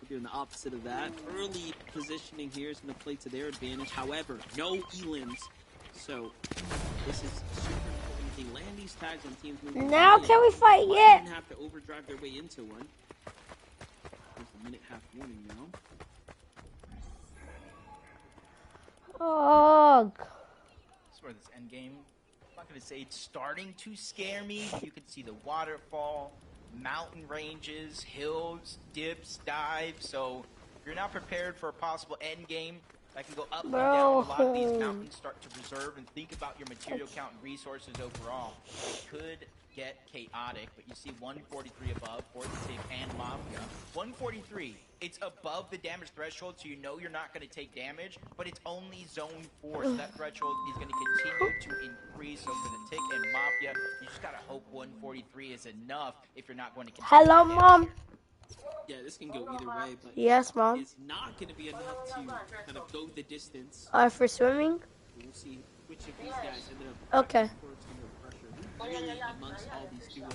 we're doing the opposite of that. Early positioning here is going to play to their advantage. However, no Elins, so this is super important. They land these tags on teams moving Now in. can we fight Might yet? even have to overdrive their way into one. There's a minute half warning now. Oh, That's where this end game, I'm not going to say it's starting to scare me. You can see the waterfall, mountain ranges, hills, dips, dives. So if you're not prepared for a possible end game that can go up and down, a lot of these mountains start to reserve, and think about your material count and resources overall. It could get chaotic, but you see 143 above for the Tick and Mafia. 143, it's above the damage threshold, so you know you're not going to take damage, but it's only zone 4, so that threshold is going to continue to increase. So for the Tick and Mafia, you just got to hope 143 is enough if you're not going to continue. hello, Mom. Yeah, this can go either way, but Yes, Mom. it's not going to be enough to kind of go the distance. For swimming? We'll see which of these guys ended up Okay. really amongst all these duos.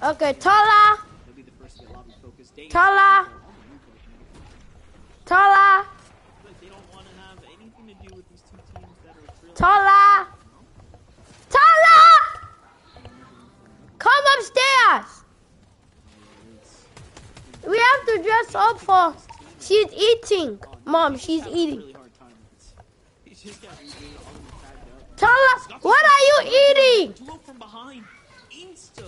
Okay, Tala! They'll be the first to get lobby focused. Tala! Tala! Like they don't want to have anything to do with these two teams that are really Tala! Tala! Come upstairs! We have to dress up for... She's eating. Mom, she's eating. really hard time. He's just got rebooted, all of them tagged up. Tala, what are you eating? Duo from behind, insta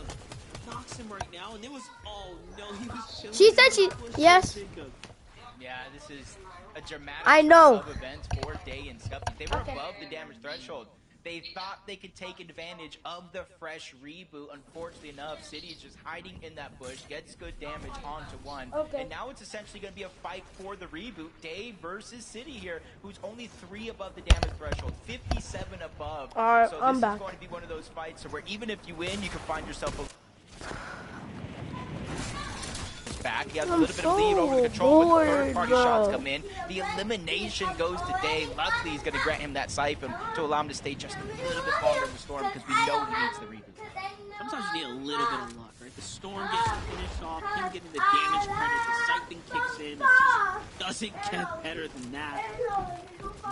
knocks him right now, and it was no, he was chilling. She said she... Yes. Yeah, this is a dramatic I know. of events for Day and Scuffy. They were Okay. above the damage threshold. They thought they could take advantage of the fresh reboot. Unfortunately enough, City is just hiding in that bush, gets good damage onto one. Okay. And now it's essentially going to be a fight for the reboot. Day versus City here, who's only 3 above the damage threshold, 57 above. Alright, so I'm this back. is going to be one of those fights where even if you win, you can find yourself back. He has a I'm little bit of lead over the so control when bored, third-party bro. shots come in. The elimination goes to Day. Luckily, he's going to grant him that siphon to allow him to stay just a little bit longer in the storm because we know he needs the reboot. Sometimes you need a little bit of luck, right? The storm gets the finish off, him getting the damage credit, the siphon kicks in. It just doesn't get better than that.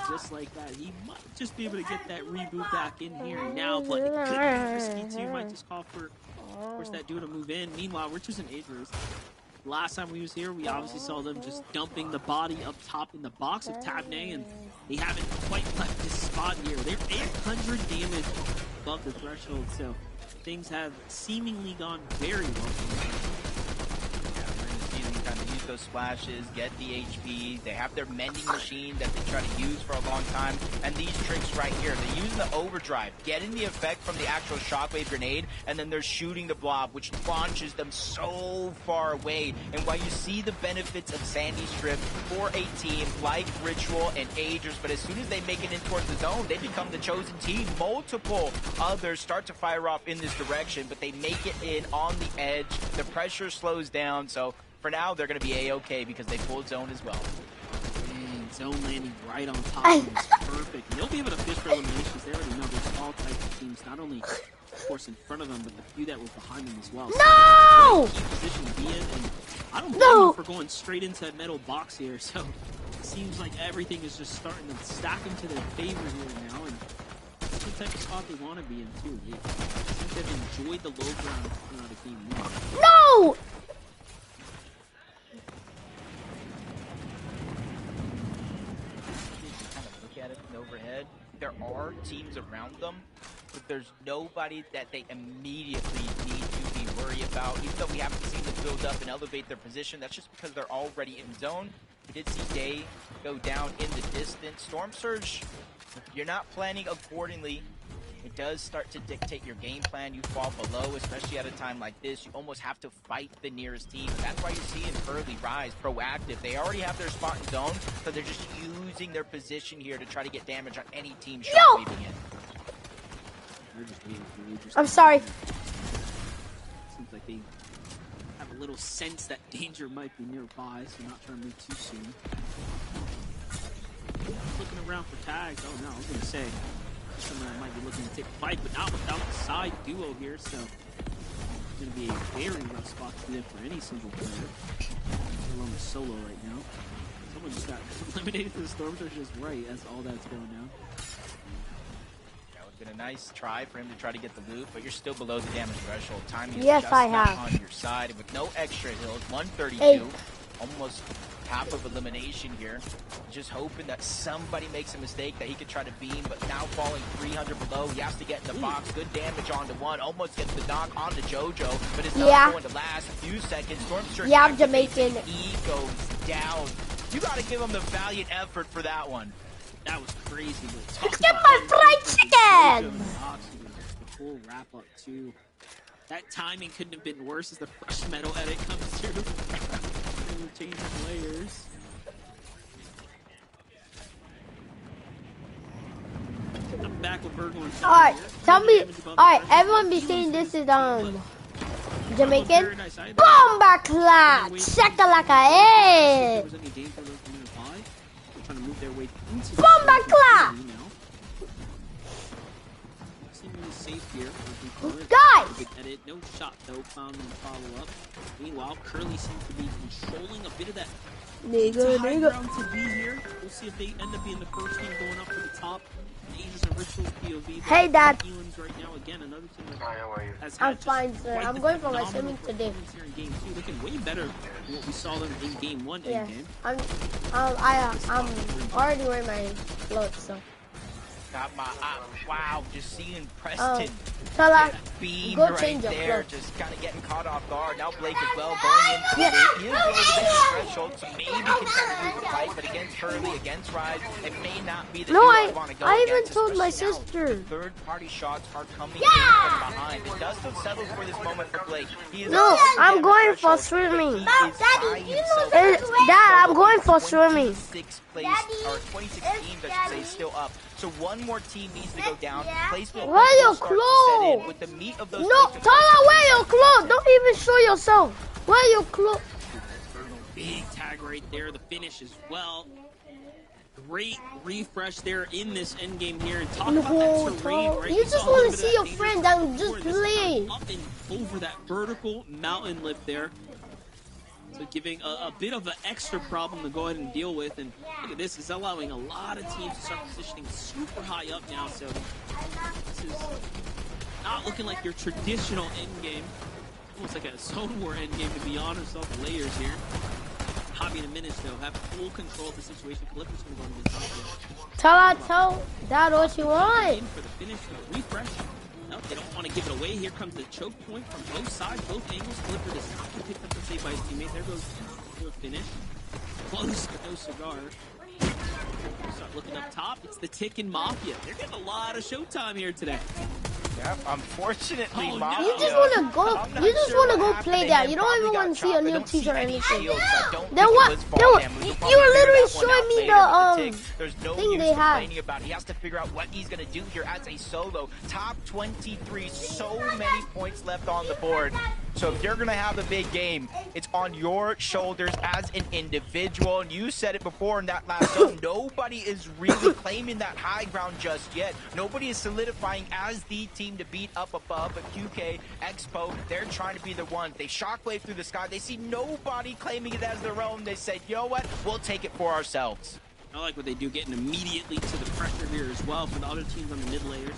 Just like that, he might just be able to get that reboot back in here now, but it could be risky too. Might just call for, of course, that dude to move in. Meanwhile, we're just in Idris. Last time we was here, we obviously saw them just dumping the body up top in the box of Tabney, and they haven't quite left this spot here. They're 800 damage above the threshold, so things have seemingly gone very well for them. Kind of use those splashes, get the HP. They have their mending machine that they try to use for a long time. And these tricks right here, they're using the overdrive, getting the effect from the actual shockwave grenade, and then they're shooting the blob, which launches them so far away. And while you see the benefits of Sandy Strip for a team like Ritual and Agers, but as soon as they make it in towards the zone, they become the chosen team. Multiple others start to fire off in this direction, but they make it in on the edge. The pressure slows down, so for now, they're going to be A-okay because they pulled zone as well. And zone landing right on top of them is perfect. And they'll be able to fish for eliminations. They already know there's all types of teams, not only, of course, in front of them, but the few that were behind them as well. No! So, key position to be in, and I don't blame No! them for going straight into that metal box here. So it seems like everything is just starting to stack into their favor here now. And that's the type of spot they want to be in, too. I think they've enjoyed the low ground throughout the game. No! Overhead, there are teams around them, but there's nobody that they immediately need to be worried about. Even though we haven't seen them build up and elevate their position, that's just because they're already in zone. We did see Day go down in the distance. Storm Surge, you're not planning accordingly. it does start to dictate your game plan. You fall below, especially at a time like this. You almost have to fight the nearest team. That's why you're seeing Early Rise proactive. They already have their spot in zone, but they're just using their position here to try to get damage on any team shockwaving in. They're just waiting for you. I'm sorry. Seems like they have a little sense that danger might be nearby, so not trying to move too soon. Looking around for tags. Oh no, I was gonna say someone that might be looking to take a fight, but not without the side duo here, so it's gonna be a very rough spot to be in for any single player. Let alone a solo right now. Someone just got eliminated for the Stormtroopers just right as all that's going down. That would have been a nice try for him to try to get the loot, but you're still below the damage threshold. Timing is Yes, just I not have. on your side, and with no extra heals, 132. Hey. Almost half of elimination here. Just hoping that somebody makes a mistake that he could try to beam, but now falling 300 below. He has to get in the box. Good damage onto one. Almost gets the knock onto JoJo, but it's not going to last. A few seconds. Stormsurge. Yeah, I'm Jamaican. He goes down. You got to give him the valiant effort for that one. That was crazy. Let's get my fried chicken! The full wrap up too. That timing couldn't have been worse as the fresh metal edit comes through. Changing layers. I'm back with Virgil and Sean Alright, here. tell me. Alright, Virgil. everyone be saying this is Jamaican. Very nice. I had Bomba clat! Shakalaka, eh! If there was any danger of them nearby, they're trying to move their way into Bomba clat! Seemingly safe here. Guys! Big edit. No shot though. Found in the follow up. Meanwhile, Curly seems to be controlling a bit of that high ground to be here. We'll see if they end up being the first team going up to the top. Aegis and Rituals POV. Hey, Dad. Healings right now. Again, another team that has I'm had just fine, sir. quite I'm the going for my phenomenal swimming today. performance here in game 2. Looking way better than what we saw them in game 1 Yeah, in game. I'm already wearing my clothes, so. Got my wow, just seeing Preston Tala, beam go right change your there, clothes. just kind of getting caught off guard. Now Blake as well going in. He is below the damage threshold, so maybe can try to move the fight, but against Hurley, against Rise, it may not be the No, duo I want to go even against, told my especially now. sister. Third-party shots are coming in from behind. It does still settle for this moment for Blake. He is No, above the I'm damage going for threshold, swimming. but he is by himself. Dad, I'm going for swimming. 26 place, or 26 teams, I should say, still up. So one more team needs to go down. Placement Wear will your start to set in clothes. with the meat of those. No, placement Tala, wear your clothes. Don't even show yourself. Wear your clothes. Big tag right there. The finish as well. Great refresh there in this end game here. And talk about that terrain, right? You We just saw a want little to bit see of your that friend danger and just before. This time play. up and over that vertical mountain lift there. So giving a bit of an extra problem to go ahead and deal with. And look at this, it's allowing a lot of teams to start positioning super high up now. So this is not looking like your traditional end game. Almost like a Zone War end game, to be honest, off the layers here. Hobby and Diminish, though, have full control of the situation. Calypso's going to go into the top here. Tell Dad what you want. For the finish, for the refresh. No, they don't want to give it away. Here comes the choke point from both sides, both angles. Clipper does not get picked up and saved by his teammate. There goes the finish. Close, but no cigar. Start looking up top. It's the Tickin' Mafia. They're getting a lot of showtime here today. Yeah, unfortunately, Oh, Mafia. no. You just want to go. I'm not You just sure want to what go happened play to that. him. You don't Probably even got want to see dropped. a I new don't see teaser or any anything. shields. I don't Then think what? it was Then Fall what? Damage. We'll You probably were figure literally that one showing out me later with the the tick. There's no thing use they have. complaining about it. He has to figure out what he's going to do here as a solo. Top 23, so many points left on the board. So if you're going to have a big game, it's on your shoulders as an individual. And you said it before in that last zone. Nobody is really claiming that high ground just yet. Nobody is solidifying as the team to beat up above. But QK, Expo, they're trying to be the one. They shockwave through the sky. They see nobody claiming it as their own. They said, you know what? We'll take it for ourselves. I like what they do, getting immediately to the pressure here as well for the other teams on the mid layers.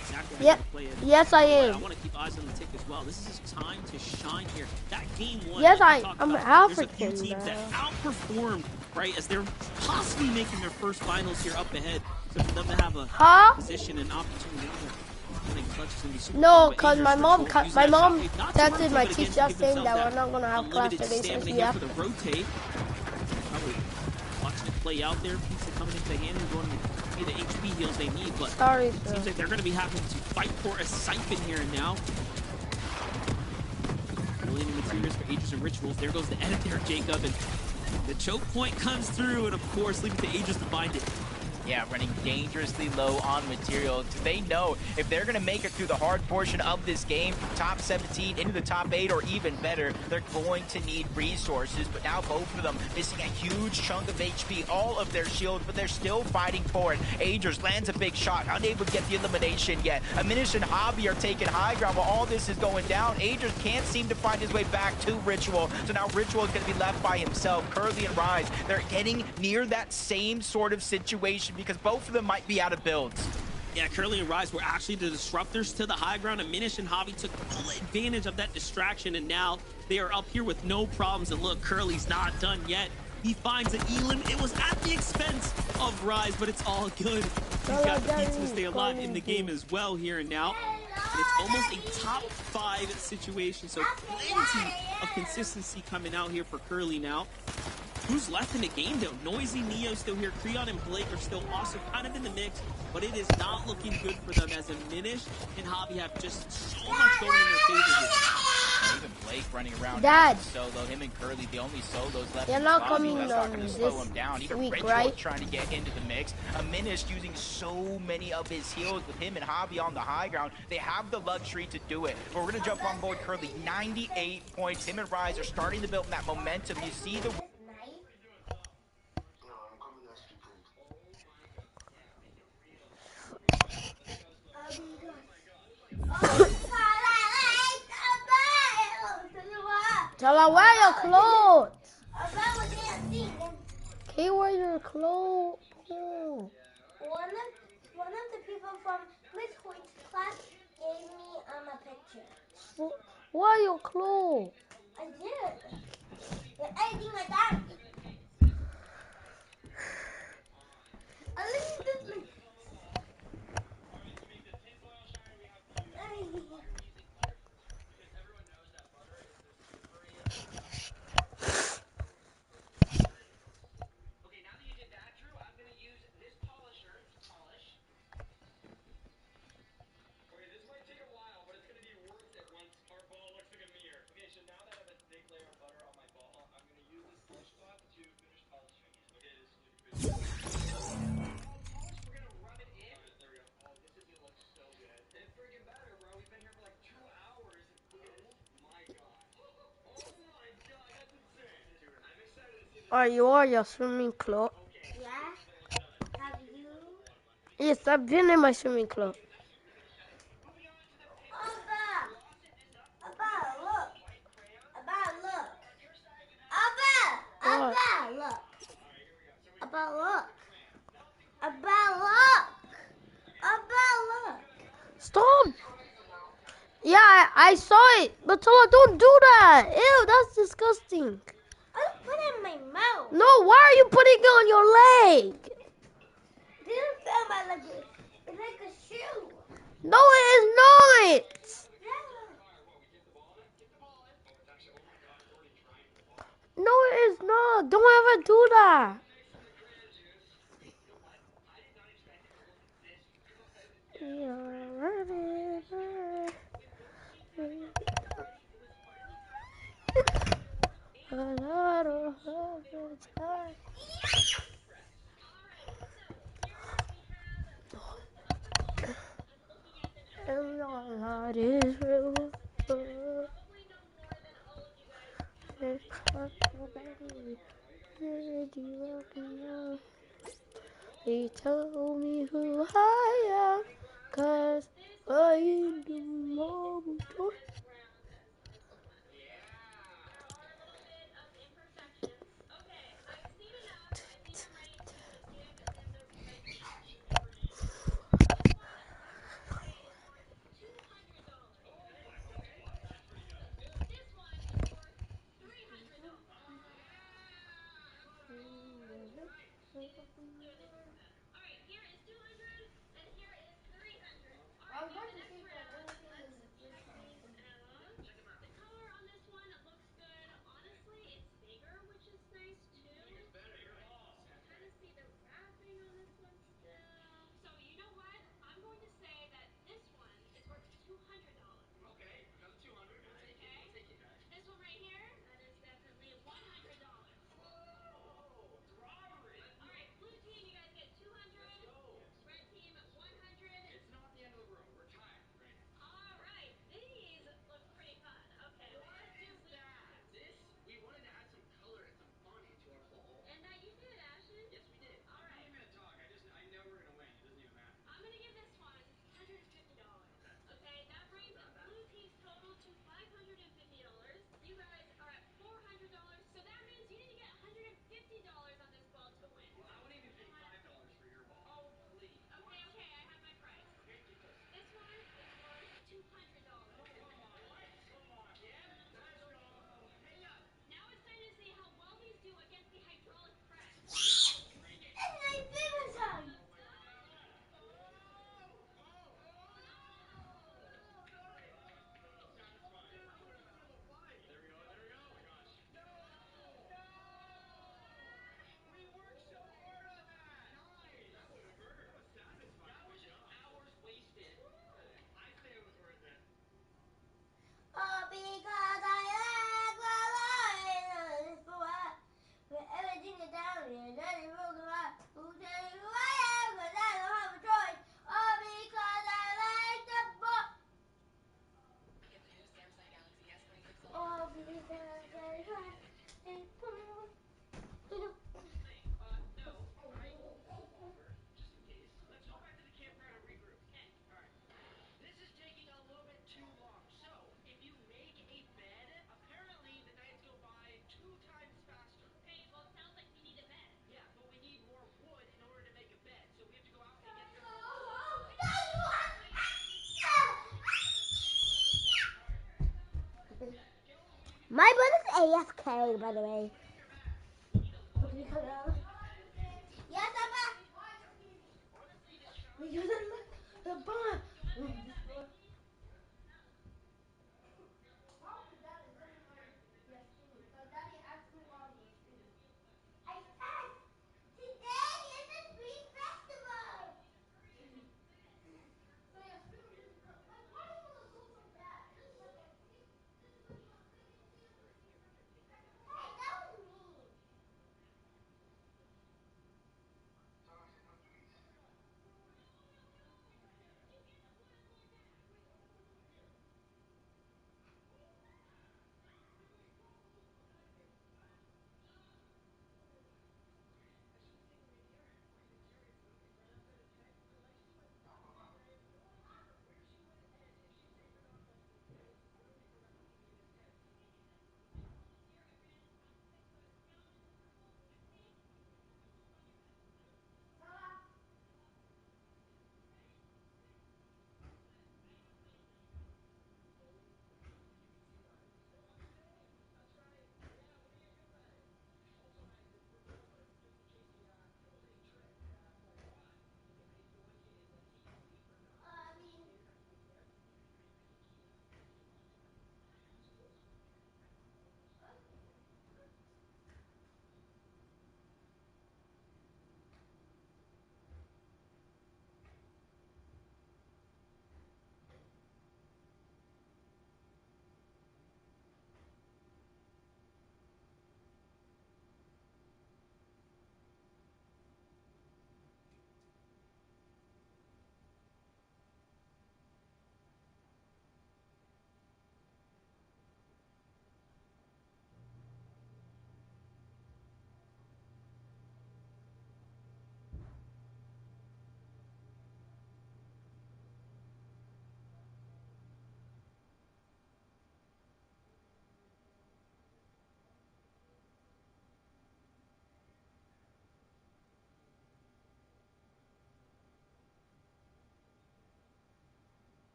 Exactly how Yep. you play it. Yes, I I am. want to keep eyes on the tick as well. This is his time to shine here. That game one. Yes, like we talked I'm about, there's a African, few teams that bro. outperformed, right, as they're possibly making their first finals here up ahead. So for them to have a Huh? position and opportunity to winning clutch is gonna be super No, cool. But cause Aegis my mom, Ritual using my that mom shockwave, not to texted work, my but again, teacher to give saying himself that we're that not gonna have class unlimited today, so stamina she here have for the rotate. Probably watching it play out there. Pizza coming into hand and going to be the HP heals they need, but Sorry, it sir. seems like they're going to be having to fight for a siphon here and now. Relating materials for Aegis and Rituals. There goes the edit there, Jacob, and the choke point comes through, and of course, leaving the Aegis to find it. Yeah, running dangerously low on material. They know if they're going to make it through the hard portion of this game, top 17 into the top 8 or even better, they're going to need resources. But now both of them missing a huge chunk of HP, all of their shields, but they're still fighting for it. Aegis lands a big shot, unable to get the elimination yet. Aminish and Javi are taking high ground while all this is going down. Aegis can't seem to find his way back to Ritual. So now Ritual is going to be left by himself. Curly and Rise, they're getting near that same sort of situation because both of them might be out of builds. Yeah, Curly and Rise were actually the disruptors to the high ground, and Minish and Javi took full advantage of that distraction, and now they are up here with no problems. And look, Curly's not done yet. He finds an Elim. It was at the expense of Rise, but it's all good. He's got the pizza to stay alive in the game as well here and now. And it's almost a top 5 situation, so plenty of consistency coming out here for Curly now. Who's left in the game though? Noisy, Neo still here. Creon and Blake are still also kind of in the mix, but it is not looking good for them as Aminish and Javi have just so much going in their favor here. Even Blake running around Dad. solo, him and Curly, the only solos left. They're in not Zombie. coming That's not going to this slow him down. Even week, Ritual right? trying to get into the mix. Aminish using so many of his heals with him and Javi on the high ground. They have the luxury to do it. But we're going to jump on board Curly. 98 points. Him and Rise are starting to build that momentum. You see the... Tell her wear your clothes. Okay, wear your clothes. Oh. One of the people from Miss Hoyt's class gave me a picture. Wear your clothes. I did. But anything like that. Are you wear your swimming clothes? Yeah. Have you? Yes, I've been in my swimming clothes. Abba, look. Abba, look. Abba, look. Abba, look. Abba, look. Abba, look. Stop! Yeah, I saw it, but Tola, don't do that. Ew, that's disgusting. I put it in my mouth. No, why are you putting it on your leg? It didn't feel my leg. It's like a shoe. No, it is not. Yeah. No, it is not. Don't ever do that. A lot of time. And all that is real. He told me who I am, 'cause I do more. My brother's AFK, by the way. Yes, Papa. I said, today is the Spring Festival. Hey, that was me.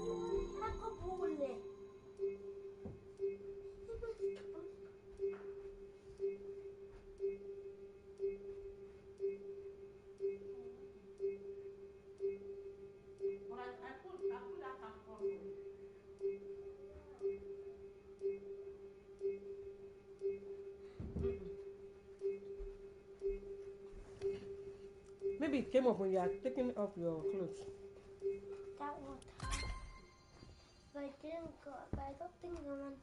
Hakapule. But I put that cap on for you. Maybe it came up when you are taking off your clothes. That one. But I didn't go. But I don't think it went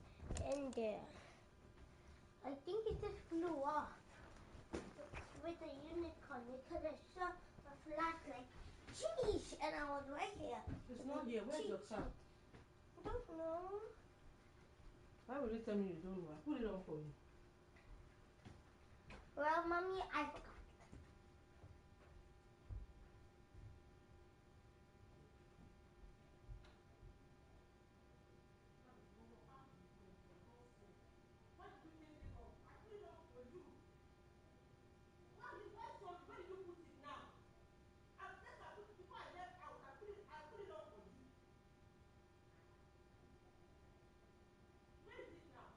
in there. I think it just flew off with the unicorn because I saw a flash like, cheese, and I was right here. It's not here. Where's your cap? I don't know. Why would you tell me you don't know? I put it on for you. Well, mommy, I forgot. Where did you put it now? Before I left out, I put it on for you. Where is it now?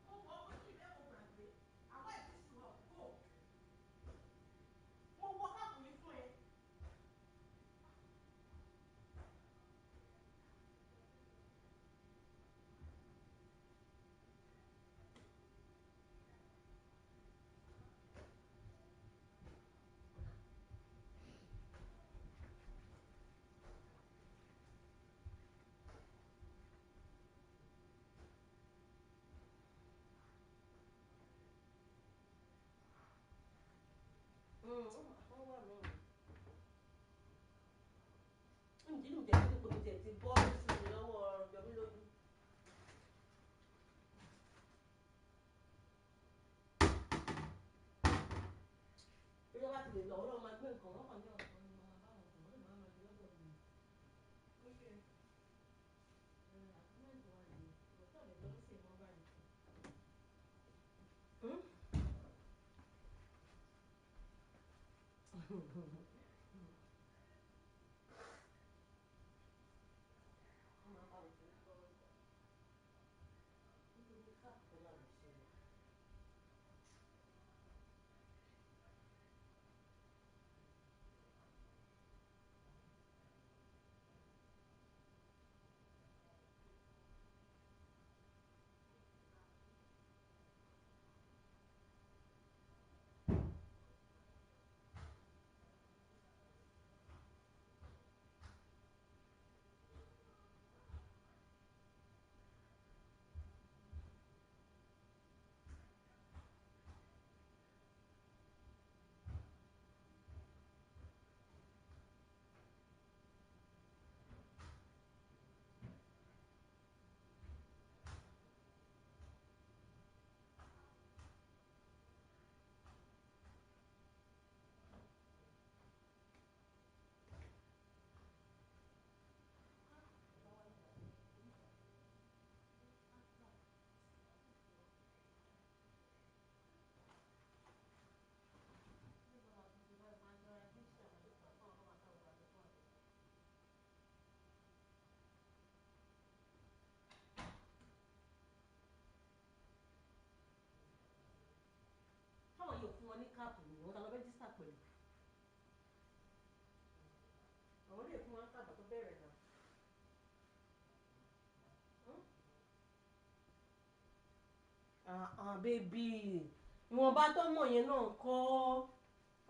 Oh, what do you ever graduate? And why is this you have? Go. What happened with you? Táwọn yóò fún wọn ní káàpù ni wọ́n ta lọ rẹ́jísítà pẹ̀lú. Àwọn lè fún wọn káàpù tó bẹ̀rẹ̀ náà. Bébì ìwọ̀nba tó mọ̀ yẹn náà kọ́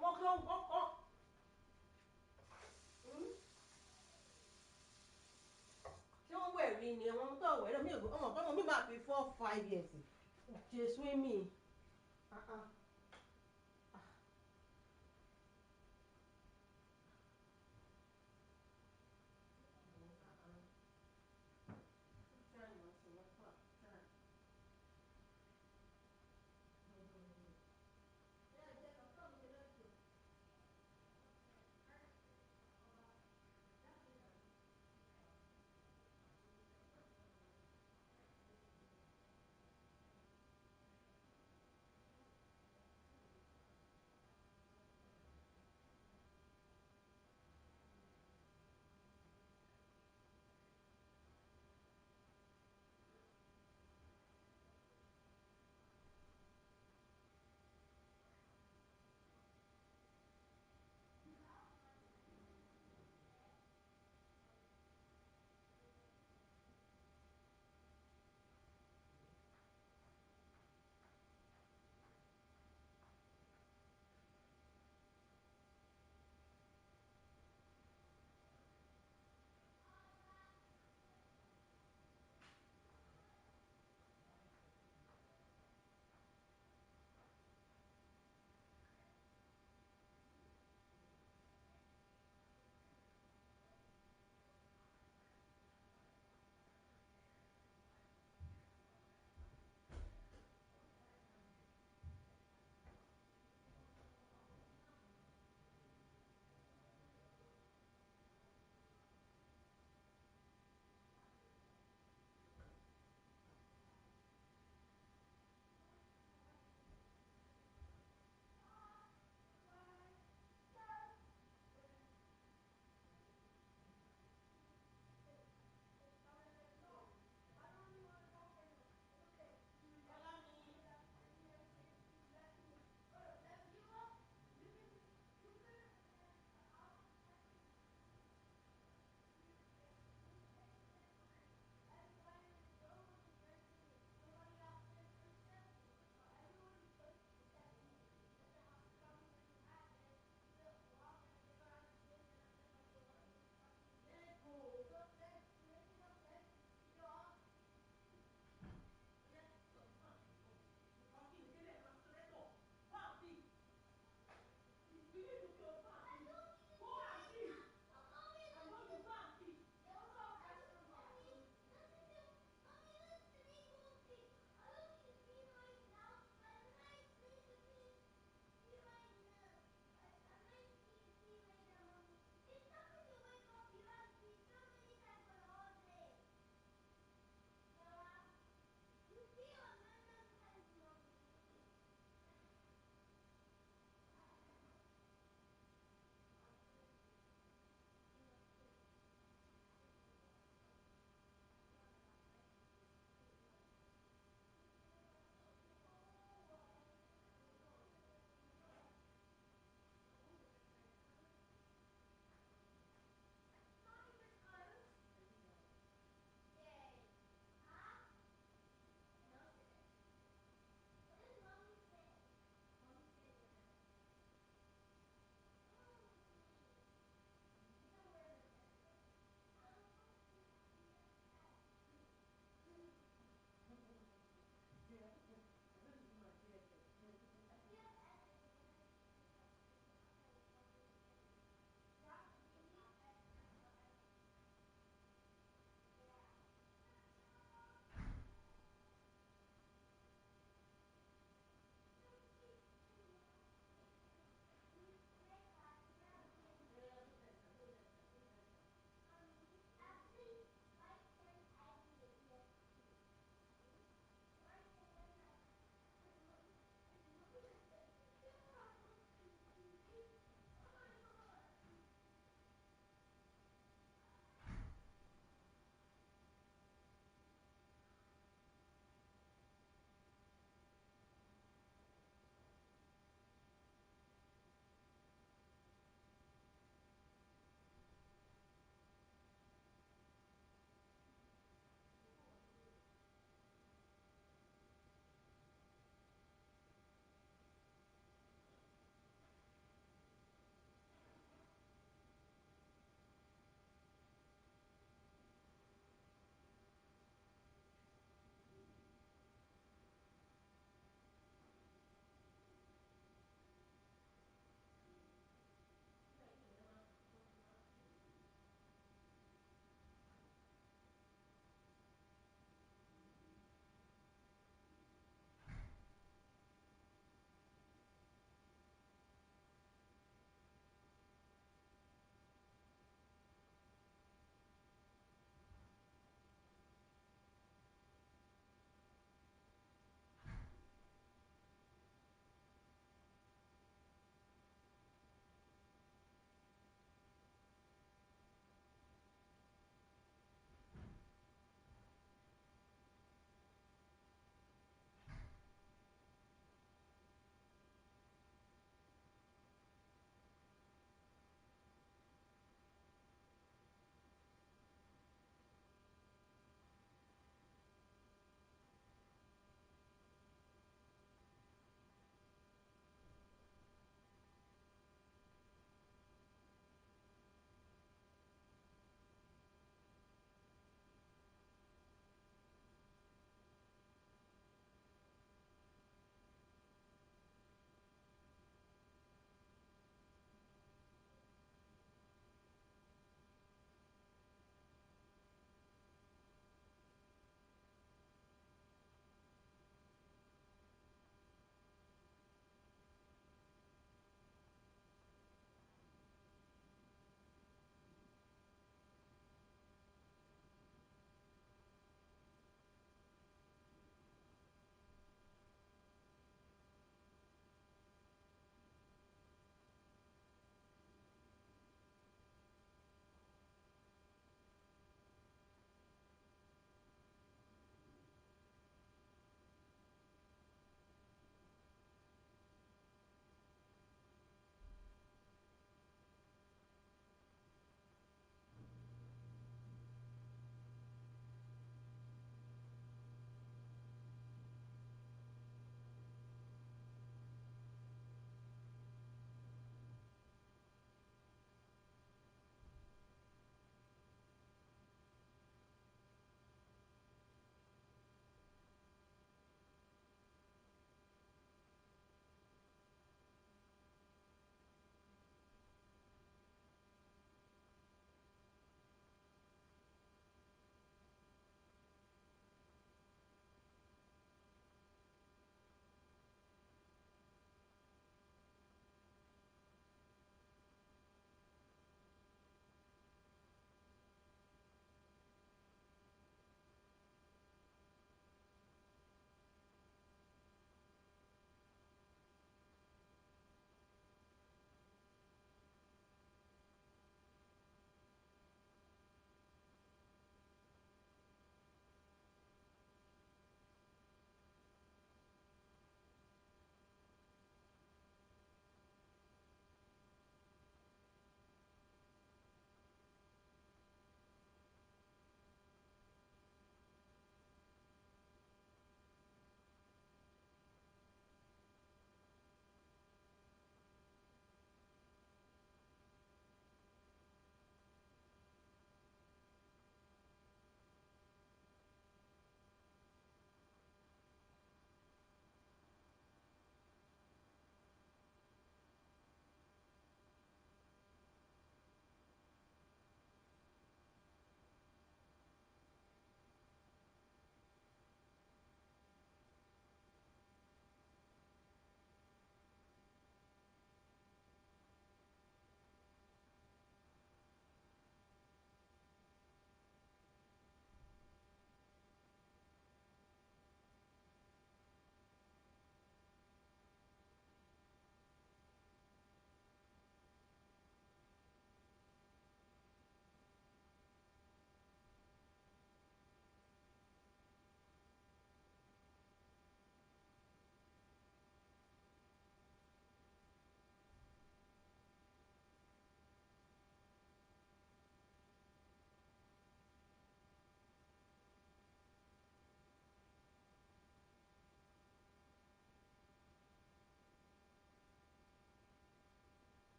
wọ́n kọ́. Ṣé wọ́n wẹ̀ rí ni àwọn tó wẹ̀ lọ́mí ọmọ mi máa fi 4-5 years ṣe swimming.